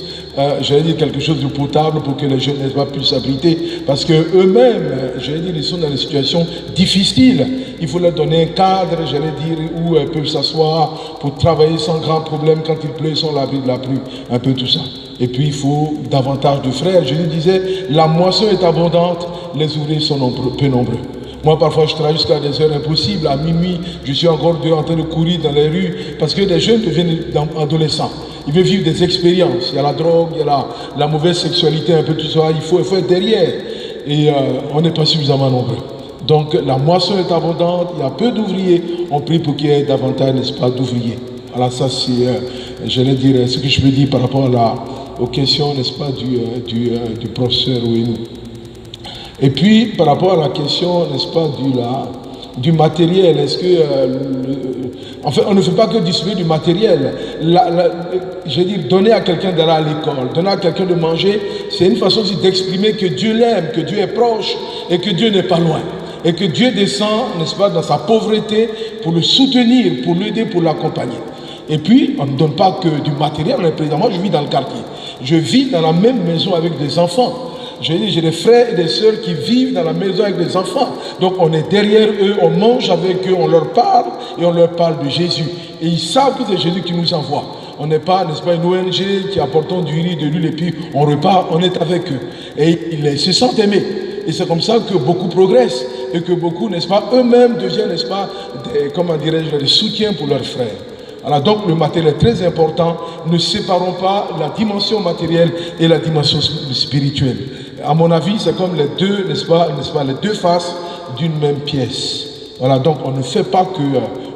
J'allais dire quelque chose de potable pour que les jeunes n'est-ce pas puissent s'abriter, parce qu'eux-mêmes, j'allais dire, ils sont dans des situations difficiles. Il faut leur donner un cadre, j'allais dire, où ils peuvent s'asseoir pour travailler sans grand problème. Quand il pleut, ils sont à l'abri de la pluie, un peu tout ça. Et puis il faut davantage de frères. Je lui disais, la moisson est abondante, les ouvriers sont peu nombreux. Moi, parfois, je travaille jusqu'à des heures impossibles. À minuit, je suis encore dehors en train de courir dans les rues parce que les jeunes deviennent adolescents. Ils veulent vivre des expériences. Il y a la drogue, il y a la mauvaise sexualité, un peu tout ça. Il faut être derrière. Et on n'est pas suffisamment nombreux. Donc, la moisson est abondante. Il y a peu d'ouvriers. On prie pour qu'il y ait davantage, n'est-ce pas, d'ouvriers. Alors ça, c'est, j'allais dire, ce que je veux dire par rapport aux questions, n'est-ce pas, du professeur Ouénou. Et puis, par rapport à la question, n'est-ce pas, du matériel, est-ce que... en fait, on ne fait pas que distribuer du matériel. Je veux dire, donner à quelqu'un d'aller à l'école, donner à quelqu'un de manger, c'est une façon aussi d'exprimer que Dieu l'aime, que Dieu est proche et que Dieu n'est pas loin. Et que Dieu descend, n'est-ce pas, dans sa pauvreté pour le soutenir, pour l'aider, pour l'accompagner. Et puis, on ne donne pas que du matériel. Moi, je vis dans le quartier. Je vis dans la même maison avec des enfants. J'ai des frères et des sœurs qui vivent dans la maison avec des enfants. Donc, on est derrière eux, on mange avec eux, on leur parle et on leur parle de Jésus. Et ils savent que c'est Jésus qui nous envoie. On n'est pas, n'est-ce pas, une ONG qui apportons du riz, de l'huile et puis on repart, on est avec eux. Et ils se sentent aimés. Et c'est comme ça que beaucoup progressent et que beaucoup, n'est-ce pas, eux-mêmes deviennent, n'est-ce pas, comment dirais-je, des soutiens pour leurs frères. Alors donc le matériel est très important. Ne séparons pas la dimension matérielle et la dimension spirituelle. À mon avis, c'est comme les deux, n'est-ce pas, les deux faces d'une même pièce. Voilà, donc on ne fait pas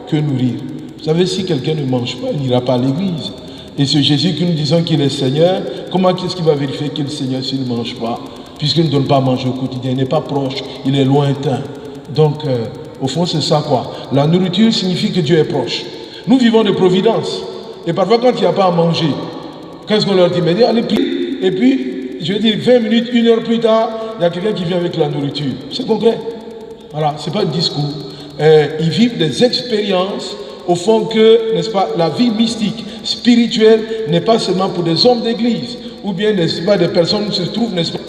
que nourrir. Vous savez, si quelqu'un ne mange pas, il n'ira pas à l'église. Et c'est Jésus que nous disons qu'il est Seigneur. Comment est-ce qu'il va vérifier qu'il est Seigneur s'il ne mange pas? Puisqu'il ne donne pas à manger au quotidien, il n'est pas proche, il est lointain. Donc, au fond, c'est ça quoi. La nourriture signifie que Dieu est proche. Nous vivons de providence. Et parfois, quand il n'y a pas à manger, qu'est-ce qu'on leur dit? Mais allez, prie. Et puis, je veux dire, 20 minutes, 1 heure plus tard, il y a quelqu'un qui vient avec la nourriture. C'est concret. Voilà, ce n'est pas un discours. Ils vivent des expériences, au fond que, n'est-ce pas, la vie mystique, spirituelle, n'est pas seulement pour des hommes d'église, ou bien, n'est-ce pas, des personnes qui se trouvent, n'est-ce pas,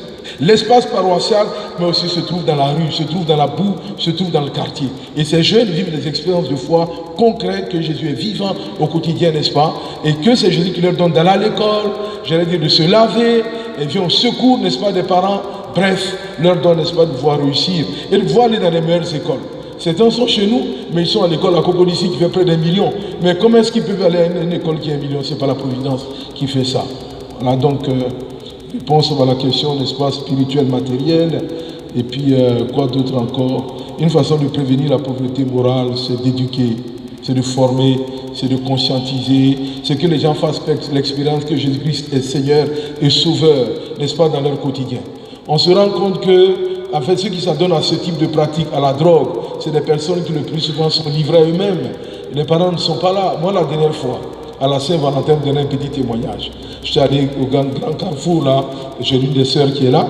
l'espace paroissial, mais aussi se trouve dans la rue, se trouve dans la boue, se trouve dans le quartier. Et ces jeunes vivent des expériences de foi concrètes, que Jésus est vivant au quotidien, n'est-ce pas? Et que c'est Jésus qui leur donne d'aller à l'école, j'allais dire de se laver, et vient au secours, n'est-ce pas, des parents. Bref, leur donne, n'est-ce pas, de pouvoir réussir et de pouvoir aller dans les meilleures écoles. Certains sont chez nous, mais ils sont à l'école à Cocodici qui fait près d'1 million. Mais comment est-ce qu'ils peuvent aller à une école qui est 1 million? Ce n'est pas la Providence qui fait ça. Voilà, donc... réponse à la question, n'est-ce pas, spirituelle, matérielle, et puis quoi d'autre encore? Une façon de prévenir la pauvreté morale, c'est d'éduquer, c'est de former, c'est de conscientiser, c'est que les gens fassent l'expérience que Jésus-Christ est Seigneur et Sauveur, n'est-ce pas, dans leur quotidien. On se rend compte que, en fait, ceux qui s'adonnent à ce type de pratique, à la drogue, c'est des personnes qui le plus souvent sont livrées à eux-mêmes. Les parents ne sont pas là. Moi, la dernière fois, à la Saint-Valentin, je donnais un petit témoignage. Je suis allé au grand carrefour, là, j'ai l'une des sœurs qui est là,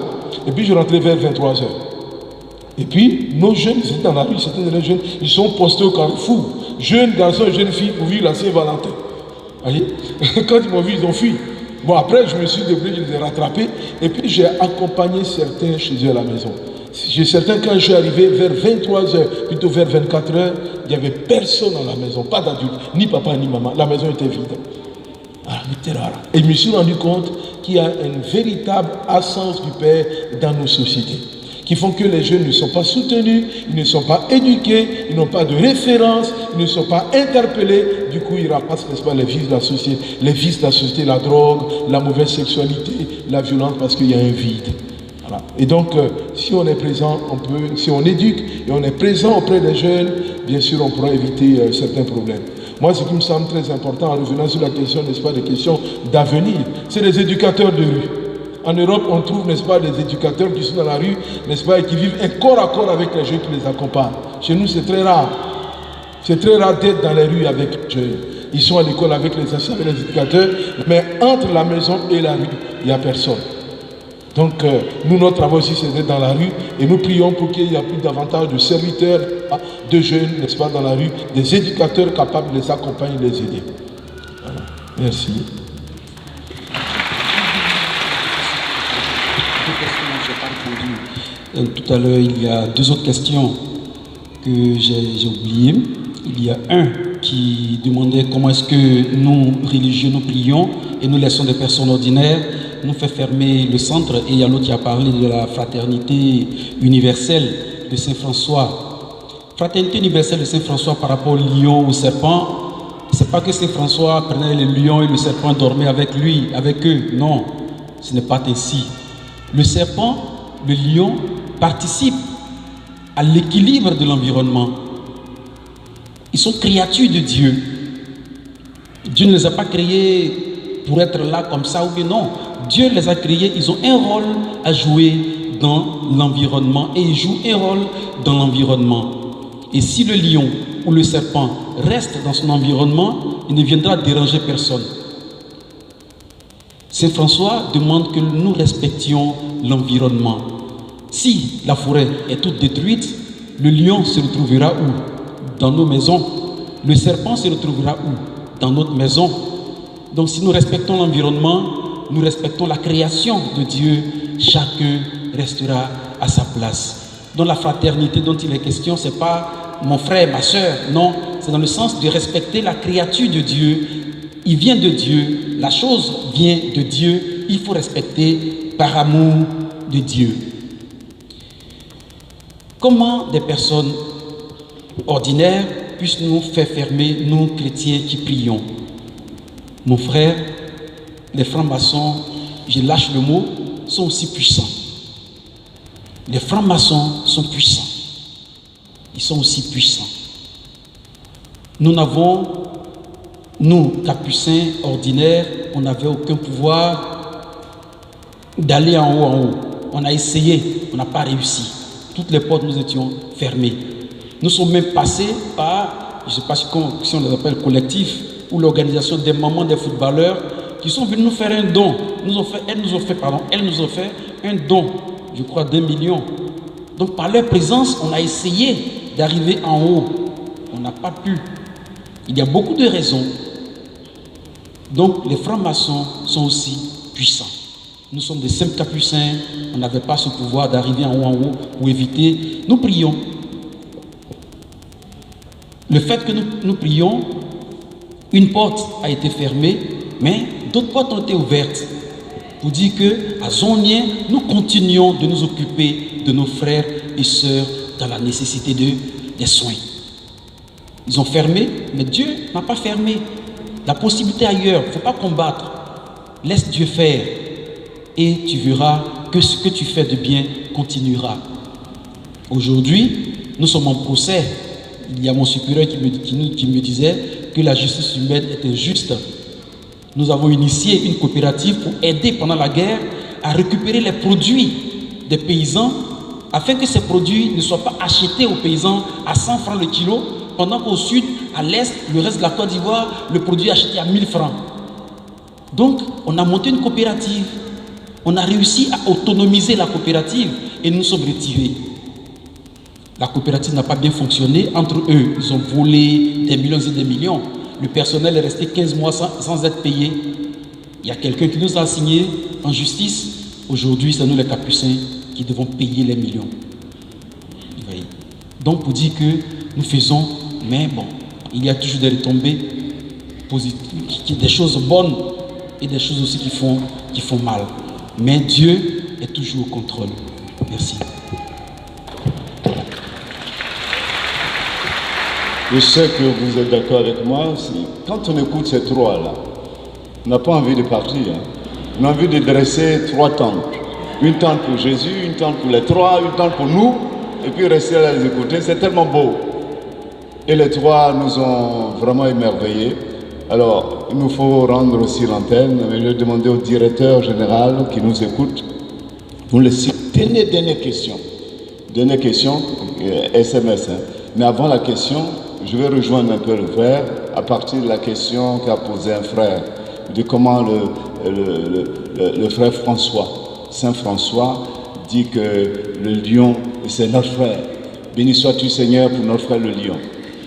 et puis je rentrais vers 23h. Et puis, nos jeunes, ils étaient dans la rue, c'était des jeunes, ils sont postés au carrefour. Jeunes garçons et jeunes filles pour vivre la Saint-Valentin. Voyez? Quand ils m'ont vu, ils ont fui. Bon, après, je me suis débrouillé, je les ai rattrapés, et puis j'ai accompagné certains chez eux à la maison. J'ai certains, quand je suis arrivé vers 23h, plutôt vers 24h, il n'y avait personne dans la maison, pas d'adulte, ni papa ni maman, la maison était vide. Et je me suis rendu compte qu'il y a une véritable absence du Père dans nos sociétés, qui font que les jeunes ne sont pas soutenus, ils ne sont pas éduqués, ils n'ont pas de référence, ils ne sont pas interpellés. Du coup, ils ramassent, n'est-ce pas, les vices de la société, la drogue, la mauvaise sexualité, la violence, parce qu'il y a un vide. Voilà. Et donc, si on est présent, si on éduque et on est présent auprès des jeunes, bien sûr, on pourra éviter certains problèmes. Moi, ce qui me semble très important, en revenant sur la question, n'est-ce pas, des questions d'avenir, c'est les éducateurs de rue. En Europe, on trouve, n'est-ce pas, des éducateurs qui sont dans la rue, n'est-ce pas, et qui vivent un corps à corps avec les jeunes qui les accompagnent. Chez nous, c'est très rare. C'est très rare d'être dans les rues avec les jeunes. Ils sont à l'école avec les enseignants et les éducateurs, mais entre la maison et la rue, il n'y a personne. Donc, nous, notre travail aussi, c'est d'être dans la rue et nous prions pour qu'il y ait plus davantage de serviteurs, de jeunes, n'est-ce pas, dans la rue, des éducateurs capables de les accompagner et de les aider. Voilà. Merci. Tout à l'heure, il y a 2 autres questions que j'ai oubliées. Il y a un qui demandait comment est-ce que nous, religieux, nous prions et nous laissons des personnes ordinaires nous fait fermer le centre, et il y a l'autre qui a parlé de la fraternité universelle de Saint François. Fraternité universelle de Saint François par rapport au lion, au serpent, c'est pas que Saint François prenait le lion et le serpent dormait avec lui, avec eux. Non, ce n'est pas ainsi. Le serpent, le lion participent à l'équilibre de l'environnement. Ils sont créatures de Dieu. Dieu ne les a pas créés pour être là comme ça ou bien non. Dieu les a créés, ils ont un rôle à jouer dans l'environnement et ils jouent un rôle dans l'environnement. Et si le lion ou le serpent reste dans son environnement, il ne viendra déranger personne. Saint François demande que nous respections l'environnement. Si la forêt est toute détruite, le lion se retrouvera où? Dans nos maisons. Le serpent se retrouvera où? Dans notre maison. Donc si nous respectons l'environnement, nous respectons la création de Dieu, chacun restera à sa place. Donc la fraternité dont il est question, ce n'est pas mon frère, ma soeur, non, c'est dans le sens de respecter la créature de Dieu. Il vient de Dieu, la chose vient de Dieu, il faut respecter par amour de Dieu. Comment des personnes ordinaires puissent nous faire fermer, nous chrétiens qui prions? Mon frère, les francs-maçons, je lâche le mot, sont aussi puissants. Les francs-maçons sont puissants. Ils sont aussi puissants. Nous n'avons, nous, capucins ordinaires, on n'avait aucun pouvoir d'aller en haut. On a essayé, on n'a pas réussi. Toutes les portes nous étions fermées. Nous sommes même passés par, je ne sais pas si on les appelle collectifs, ou l'organisation des mamans des footballeurs qui sont venus nous faire un don. Elles nous ont fait un don, je crois, d'1 million. Donc par leur présence, on a essayé d'arriver en haut. On n'a pas pu. Il y a beaucoup de raisons. Donc les francs-maçons sont aussi puissants. Nous sommes des simples capucins, on n'avait pas ce pouvoir d'arriver en haut pour éviter. Nous prions. Le fait que nous prions, une porte a été fermée, mais d'autres portes ont été ouvertes pour dire qu'à Zonien, nous continuons de nous occuper de nos frères et sœurs dans la nécessité des soins. Ils ont fermé, mais Dieu n'a pas fermé. La possibilité ailleurs, il ne faut pas combattre. Laisse Dieu faire et tu verras que ce que tu fais de bien continuera. Aujourd'hui, nous sommes en procès. Il y a mon supérieur qui me disait que la justice humaine est injuste. Nous avons initié une coopérative pour aider pendant la guerre à récupérer les produits des paysans afin que ces produits ne soient pas achetés aux paysans à 100 francs le kilo, pendant qu'au sud, à l'est, le reste de la Côte d'Ivoire, le produit est acheté à 1000 francs. Donc, on a monté une coopérative. On a réussi à autonomiser la coopérative et nous sommes retirés. La coopérative n'a pas bien fonctionné. Entre eux, ils ont volé des millions et des millions. Le personnel est resté 15 mois sans être payé. Il y a quelqu'un qui nous a assigné en justice. Aujourd'hui, c'est nous les capucins qui devons payer les millions. Vous voyez. Donc, pour dire que nous faisons, mais bon, il y a toujours des retombées positives, des choses bonnes et des choses aussi qui font mal. Mais Dieu est toujours au contrôle. Merci. Je sais que vous êtes d'accord avec moi. Quand on écoute ces trois-là, on n'a pas envie de partir. Hein. On a envie de dresser 3 tentes. Une tente pour Jésus, une tente pour les 3, une tente pour nous, et puis rester à les écouter. C'est tellement beau. Et les 3 nous ont vraiment émerveillés. Alors, il nous faut rendre aussi l'antenne. Mais je vais demander au directeur général qui nous écoute. Vous le citez. Dernière question. Dernière question, SMS. Hein. Mais avant la question, je vais rejoindre un peu le frère à partir de la question qu'a posée un frère, de comment le frère François, Saint François, dit que le lion, c'est notre frère. Béni sois-tu Seigneur pour notre frère le lion.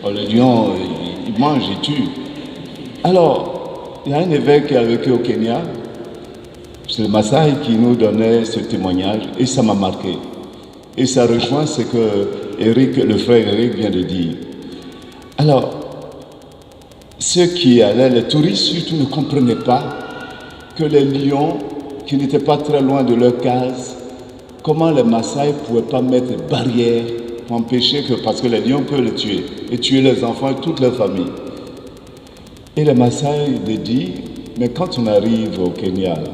Alors, le lion, il mange, il tue. Alors, il y a un évêque qui a vécu au Kenya, c'est le Maasai qui nous donnait ce témoignage et ça m'a marqué. Et ça rejoint ce que le frère Eric vient de dire. Alors, ceux qui allaient, les touristes surtout, ne comprenaient pas que les lions, qui n'étaient pas très loin de leur case, comment les Maasai ne pouvaient pas mettre barrière empêcher que, parce que les lions peuvent le tuer, et tuer les enfants et toute leur famille. Et les Maasai disent, mais quand on arrive au Kenya, là,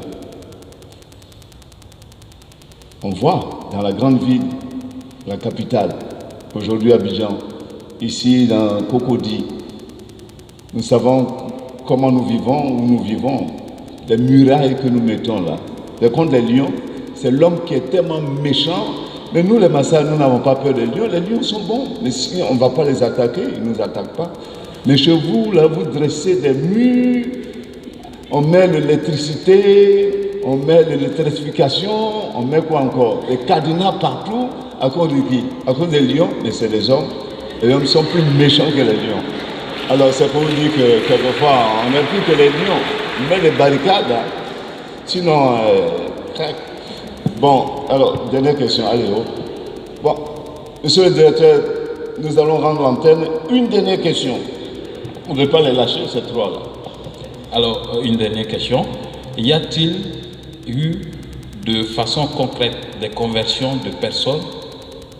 on voit dans la grande ville, la capitale, aujourd'hui Abidjan, ici dans Cocody, nous savons comment nous vivons, où nous vivons, les murailles que nous mettons là. Mais contre les lions, c'est l'homme qui est tellement méchant. Mais nous, les Maasai, nous n'avons pas peur des lions. Les lions sont bons. Mais si on ne va pas les attaquer, ils ne nous attaquent pas. Mais chez vous, là, vous dressez des murs, on met l'électricité, on met l'électrification, on met quoi encore? Les cadenas partout, à cause de qui? À cause des lions, mais c'est des hommes. Les hommes sont plus méchants que les lions. Alors c'est pour vous dire que quelquefois, on n'est plus que les lions. On met les barricades, hein. Sinon, bon, alors, dernière question, allez, oh. Bon, monsieur le directeur, nous allons rendre l'antenne. Une dernière question. On ne veut pas les lâcher, ces trois-là. Alors, une dernière question. Y a-t-il eu de façon concrète des conversions de personnes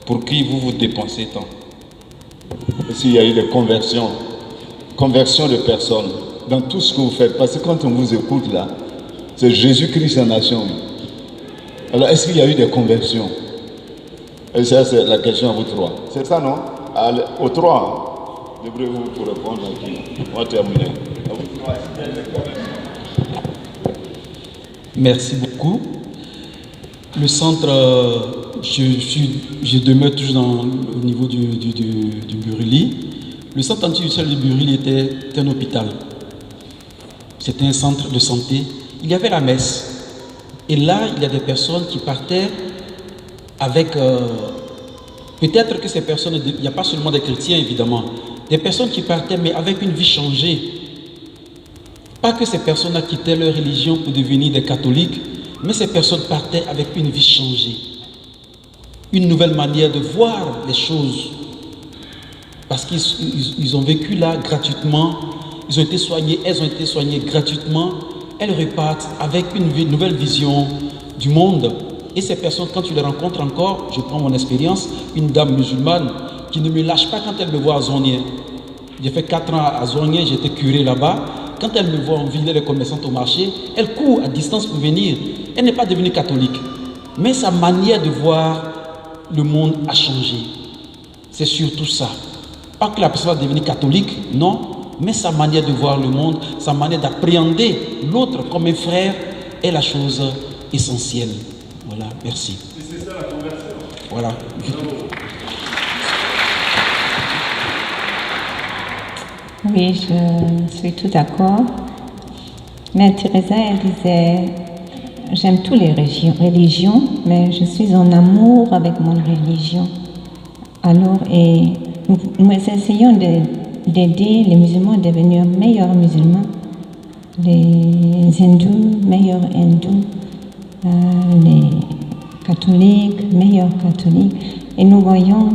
pour qui vous dépensez tant? Et s'il y a eu des conversions de personnes dans tout ce que vous faites, parce que quand on vous écoute là, c'est Jésus-Christ en nation. Alors, est-ce qu'il y a eu des conversions? Et ça, c'est la question à vous trois. C'est ça, non? Allez, aux trois, débrouillez-vous pour répondre à qui? On va terminer. À vous trois. Merci beaucoup. Le centre, je demeure toujours au niveau du Buruli. Le centre anti-UCL du Buruli était un hôpital. C'était un centre de santé. Il y avait la messe. Et là, il y a des personnes qui partaient avec... peut-être que ces personnes, il n'y a pas seulement des chrétiens évidemment, des personnes qui partaient mais avec une vie changée. Pas que ces personnes-là quittaient leur religion pour devenir des catholiques, mais ces personnes partaient avec une vie changée. Une nouvelle manière de voir les choses. Parce qu'ils ont vécu là gratuitement, ils ont été soignés, elles ont été soignées gratuitement. Elles repartent avec une nouvelle vision du monde. Et ces personnes, quand tu les rencontres encore, je prends mon expérience, une dame musulmane qui ne me lâche pas quand elle me voit à Zonnier. J'ai fait 4 ans à Zonnier, j'étais curé là-bas. Quand elle me voit en ville, elle est commerçante au marché, elle court à distance pour venir. Elle n'est pas devenue catholique. Mais sa manière de voir le monde a changé. C'est surtout ça. Pas que la personne va devenir catholique, non. Mais sa manière de voir le monde, sa manière d'appréhender l'autre comme un frère est la chose essentielle. Voilà, merci. Et c'est ça la conversion. Voilà. Oui, je suis tout d'accord. Mais Teresa, elle disait, j'aime toutes les religions, mais je suis en amour avec mon religion. Alors, et nous essayons d'aider les musulmans à devenir meilleurs musulmans, les hindous, meilleurs hindous, les catholiques, meilleurs catholiques. Et nous voyons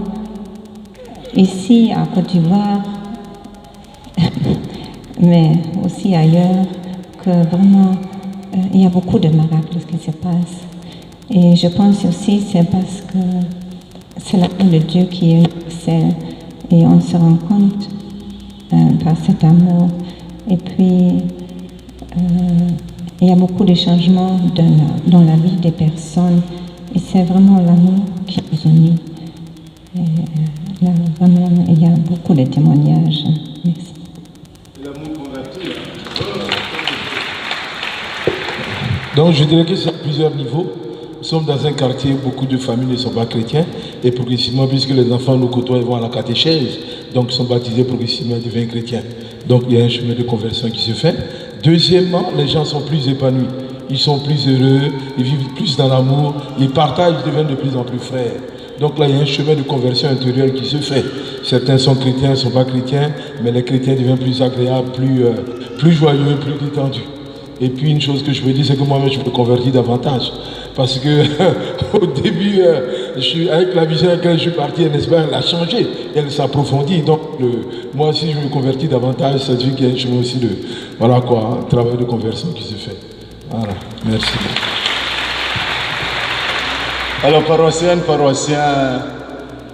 ici à Côte d'Ivoire, mais aussi ailleurs, que vraiment il y a beaucoup de miracles qui se passent. Et je pense aussi c'est parce que c'est l'amour de Dieu qui est universel et on se rend compte par cet amour. Et puis il y a beaucoup de changements dans la vie des personnes et c'est vraiment l'amour qui nous unit. Et là, vraiment, il y a beaucoup de témoignages. Merci. Donc je dirais que c'est à plusieurs niveaux. Nous sommes dans un quartier où beaucoup de familles ne sont pas chrétiens et progressivement, puisque les enfants nous côtoient, ils vont à la catéchèse, donc ils sont baptisés progressivement, ils deviennent chrétiens. Donc il y a un chemin de conversion qui se fait. Deuxièmement, les gens sont plus épanouis, ils sont plus heureux, ils vivent plus dans l'amour, ils partagent, ils deviennent de plus en plus frères. Donc là, il y a un chemin de conversion intérieure qui se fait. Certains sont chrétiens, ne sont pas chrétiens, mais les chrétiens deviennent plus agréables, plus joyeux, plus détendus. Et puis une chose que je veux dire, c'est que moi-même je me convertis davantage. Parce que au début, avec la vision à laquelle je suis parti, n'est-ce pas, elle a changé, elle s'approfondit. Donc moi aussi je me convertis davantage, ça veut dire qu'il y a un chemin aussi de, voilà quoi, un travail de conversion qui se fait. Voilà, merci. Alors paroissiennes, paroissiens,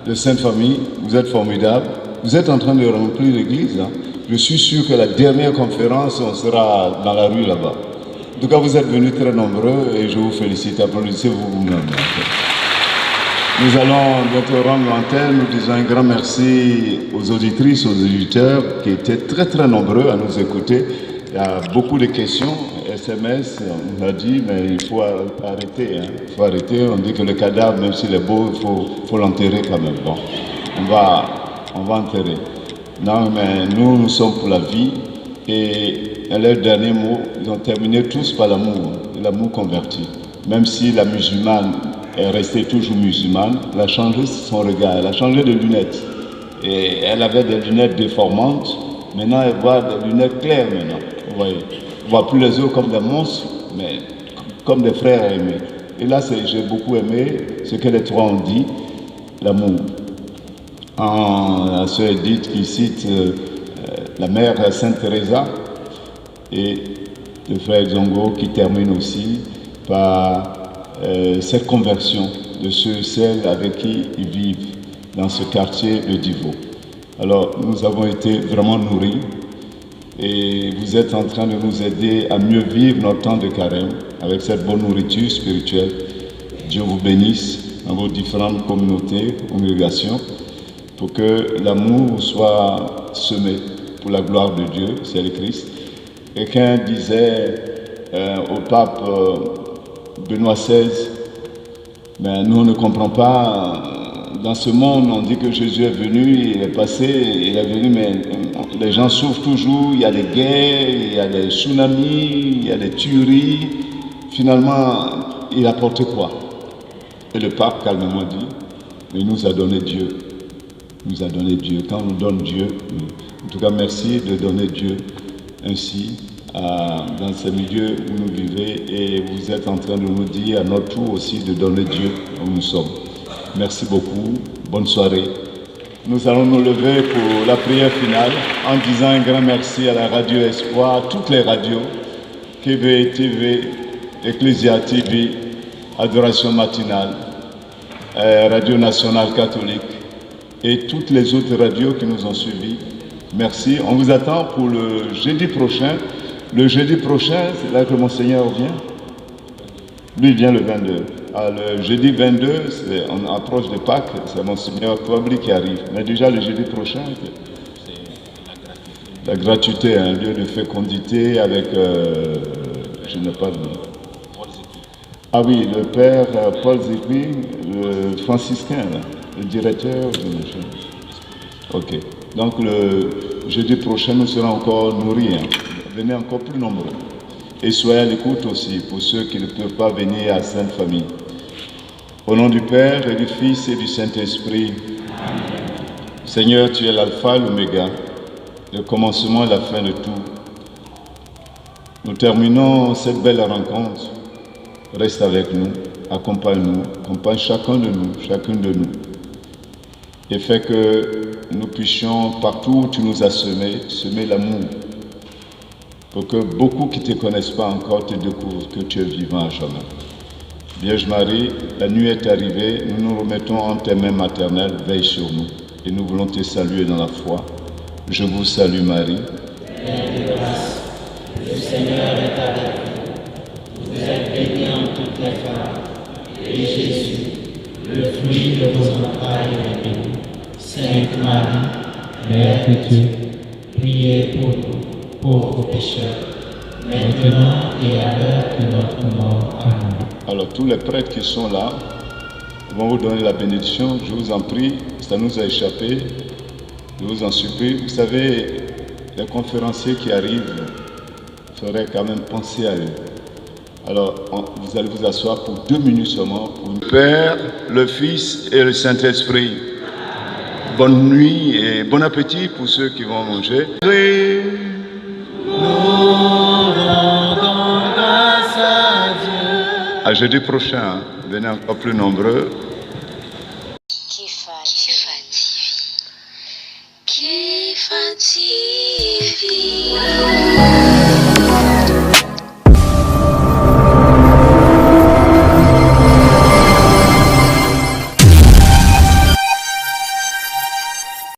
de Sainte Famille, vous êtes formidables. Vous êtes en train de remplir l'église. Hein. Je suis sûr que la dernière conférence, on sera dans la rue là-bas. En tout cas, vous êtes venus très nombreux et je vous félicite. Applaudissez-vous vous-même. Nous allons bientôt rendre l'antenne. Nous disons un grand merci aux auditrices, aux auditeurs qui étaient très très nombreux à nous écouter. Il y a beaucoup de questions, SMS, on l'a dit, mais il faut arrêter. Hein. Il faut arrêter. On dit que le cadavre, même s'il est beau, il faut l'enterrer quand même. Bon, on va enterrer. Non, mais nous sommes pour la vie. Et à leur dernier mot, ils ont terminé tous par l'amour, l'amour converti. Même si la musulmane est restée toujours musulmane, elle a changé son regard, elle a changé de lunettes. Et elle avait des lunettes déformantes, maintenant elle voit des lunettes claires maintenant. Vous voyez, on ne voit plus les autres comme des monstres, mais comme des frères aimés. Et là, j'ai beaucoup aimé ce que les trois ont dit, l'amour. La sœur Edith qui cite la mère Sainte Teresa et le frère Zongo qui termine aussi par cette conversion de ceux et celles avec qui ils vivent dans ce quartier de Divo. Alors, nous avons été vraiment nourris et vous êtes en train de nous aider à mieux vivre notre temps de carême avec cette bonne nourriture spirituelle. Dieu vous bénisse dans vos différentes communautés, congrégations, pour que l'amour soit semé pour la gloire de Dieu, c'est le Christ. Quelqu'un disait au pape Benoît XVI, mais nous on ne comprend pas, dans ce monde on dit que Jésus est venu, il est passé, il est venu, mais les gens souffrent toujours, il y a des guerres, il y a des tsunamis, il y a des tueries, finalement il a apporté quoi? Et le pape calmement dit, mais il nous a donné Dieu. Il nous a donné Dieu. Quand on nous donne Dieu, en tout cas merci de donner Dieu ainsi dans ces milieux où nous vivons et vous êtes en train de nous dire à notre tour aussi de donner Dieu où nous sommes. Merci beaucoup, bonne soirée. Nous allons nous lever pour la prière finale en disant un grand merci à la Radio Espoir, toutes les radios, KV TV, Ecclesia TV, Adoration Matinale, Radio Nationale Catholique et toutes les autres radios qui nous ont suivis. Merci. On vous attend pour le jeudi prochain. Le jeudi prochain, c'est là que Monseigneur vient. Lui, il vient le 22. Le jeudi 22, on approche de Pâques, c'est Monseigneur Touabli qui arrive. Mais déjà le jeudi prochain, c'est la gratuité, un lieu de fécondité avec, je n'ai pas de nom. Ah oui, le père Paul Zikri, le franciscain, là, le directeur de... Ok. Donc le jeudi prochain, nous serons encore nourris. Hein. Venez encore plus nombreux. Et soyez à l'écoute aussi pour ceux qui ne peuvent pas venir à Sainte Famille. Au nom du Père et du Fils et du Saint-Esprit. Seigneur, tu es l'alpha et l'oméga, le commencement et la fin de tout. Nous terminons cette belle rencontre. Reste avec nous, accompagne-nous, accompagne chacun de nous, chacune de nous. Et fais que nous puissions, partout où tu nous as semer l'amour. Pour que beaucoup qui ne te connaissent pas encore te découvrent que tu es vivant à jamais. Vierge Marie, la nuit est arrivée, nous nous remettons en tes mains maternelles, veille sur nous. Et nous voulons te saluer dans la foi. Je vous salue Marie. Pleine de grâce, le Seigneur est avec vous. Vous êtes bénie en toutes les femmes. Et Jésus, le fruit de vos entrailles, est béni. Sainte Marie, Mère de Dieu, priez pour nous, pauvres pécheurs, maintenant et à l'heure de notre mort. Amen. Alors tous les prêtres qui sont là vont vous donner la bénédiction. Je vous en prie, ça nous a échappé. Je vous en supplie. Vous savez, les conférenciers qui arrivent, il faudrait quand même penser à eux. Alors, vous allez vous asseoir pour 2 minutes seulement. Pour le Père, le Fils et le Saint-Esprit. Bonne nuit et bon appétit pour ceux qui vont manger. À jeudi prochain, venez encore plus nombreux. Kifa TV.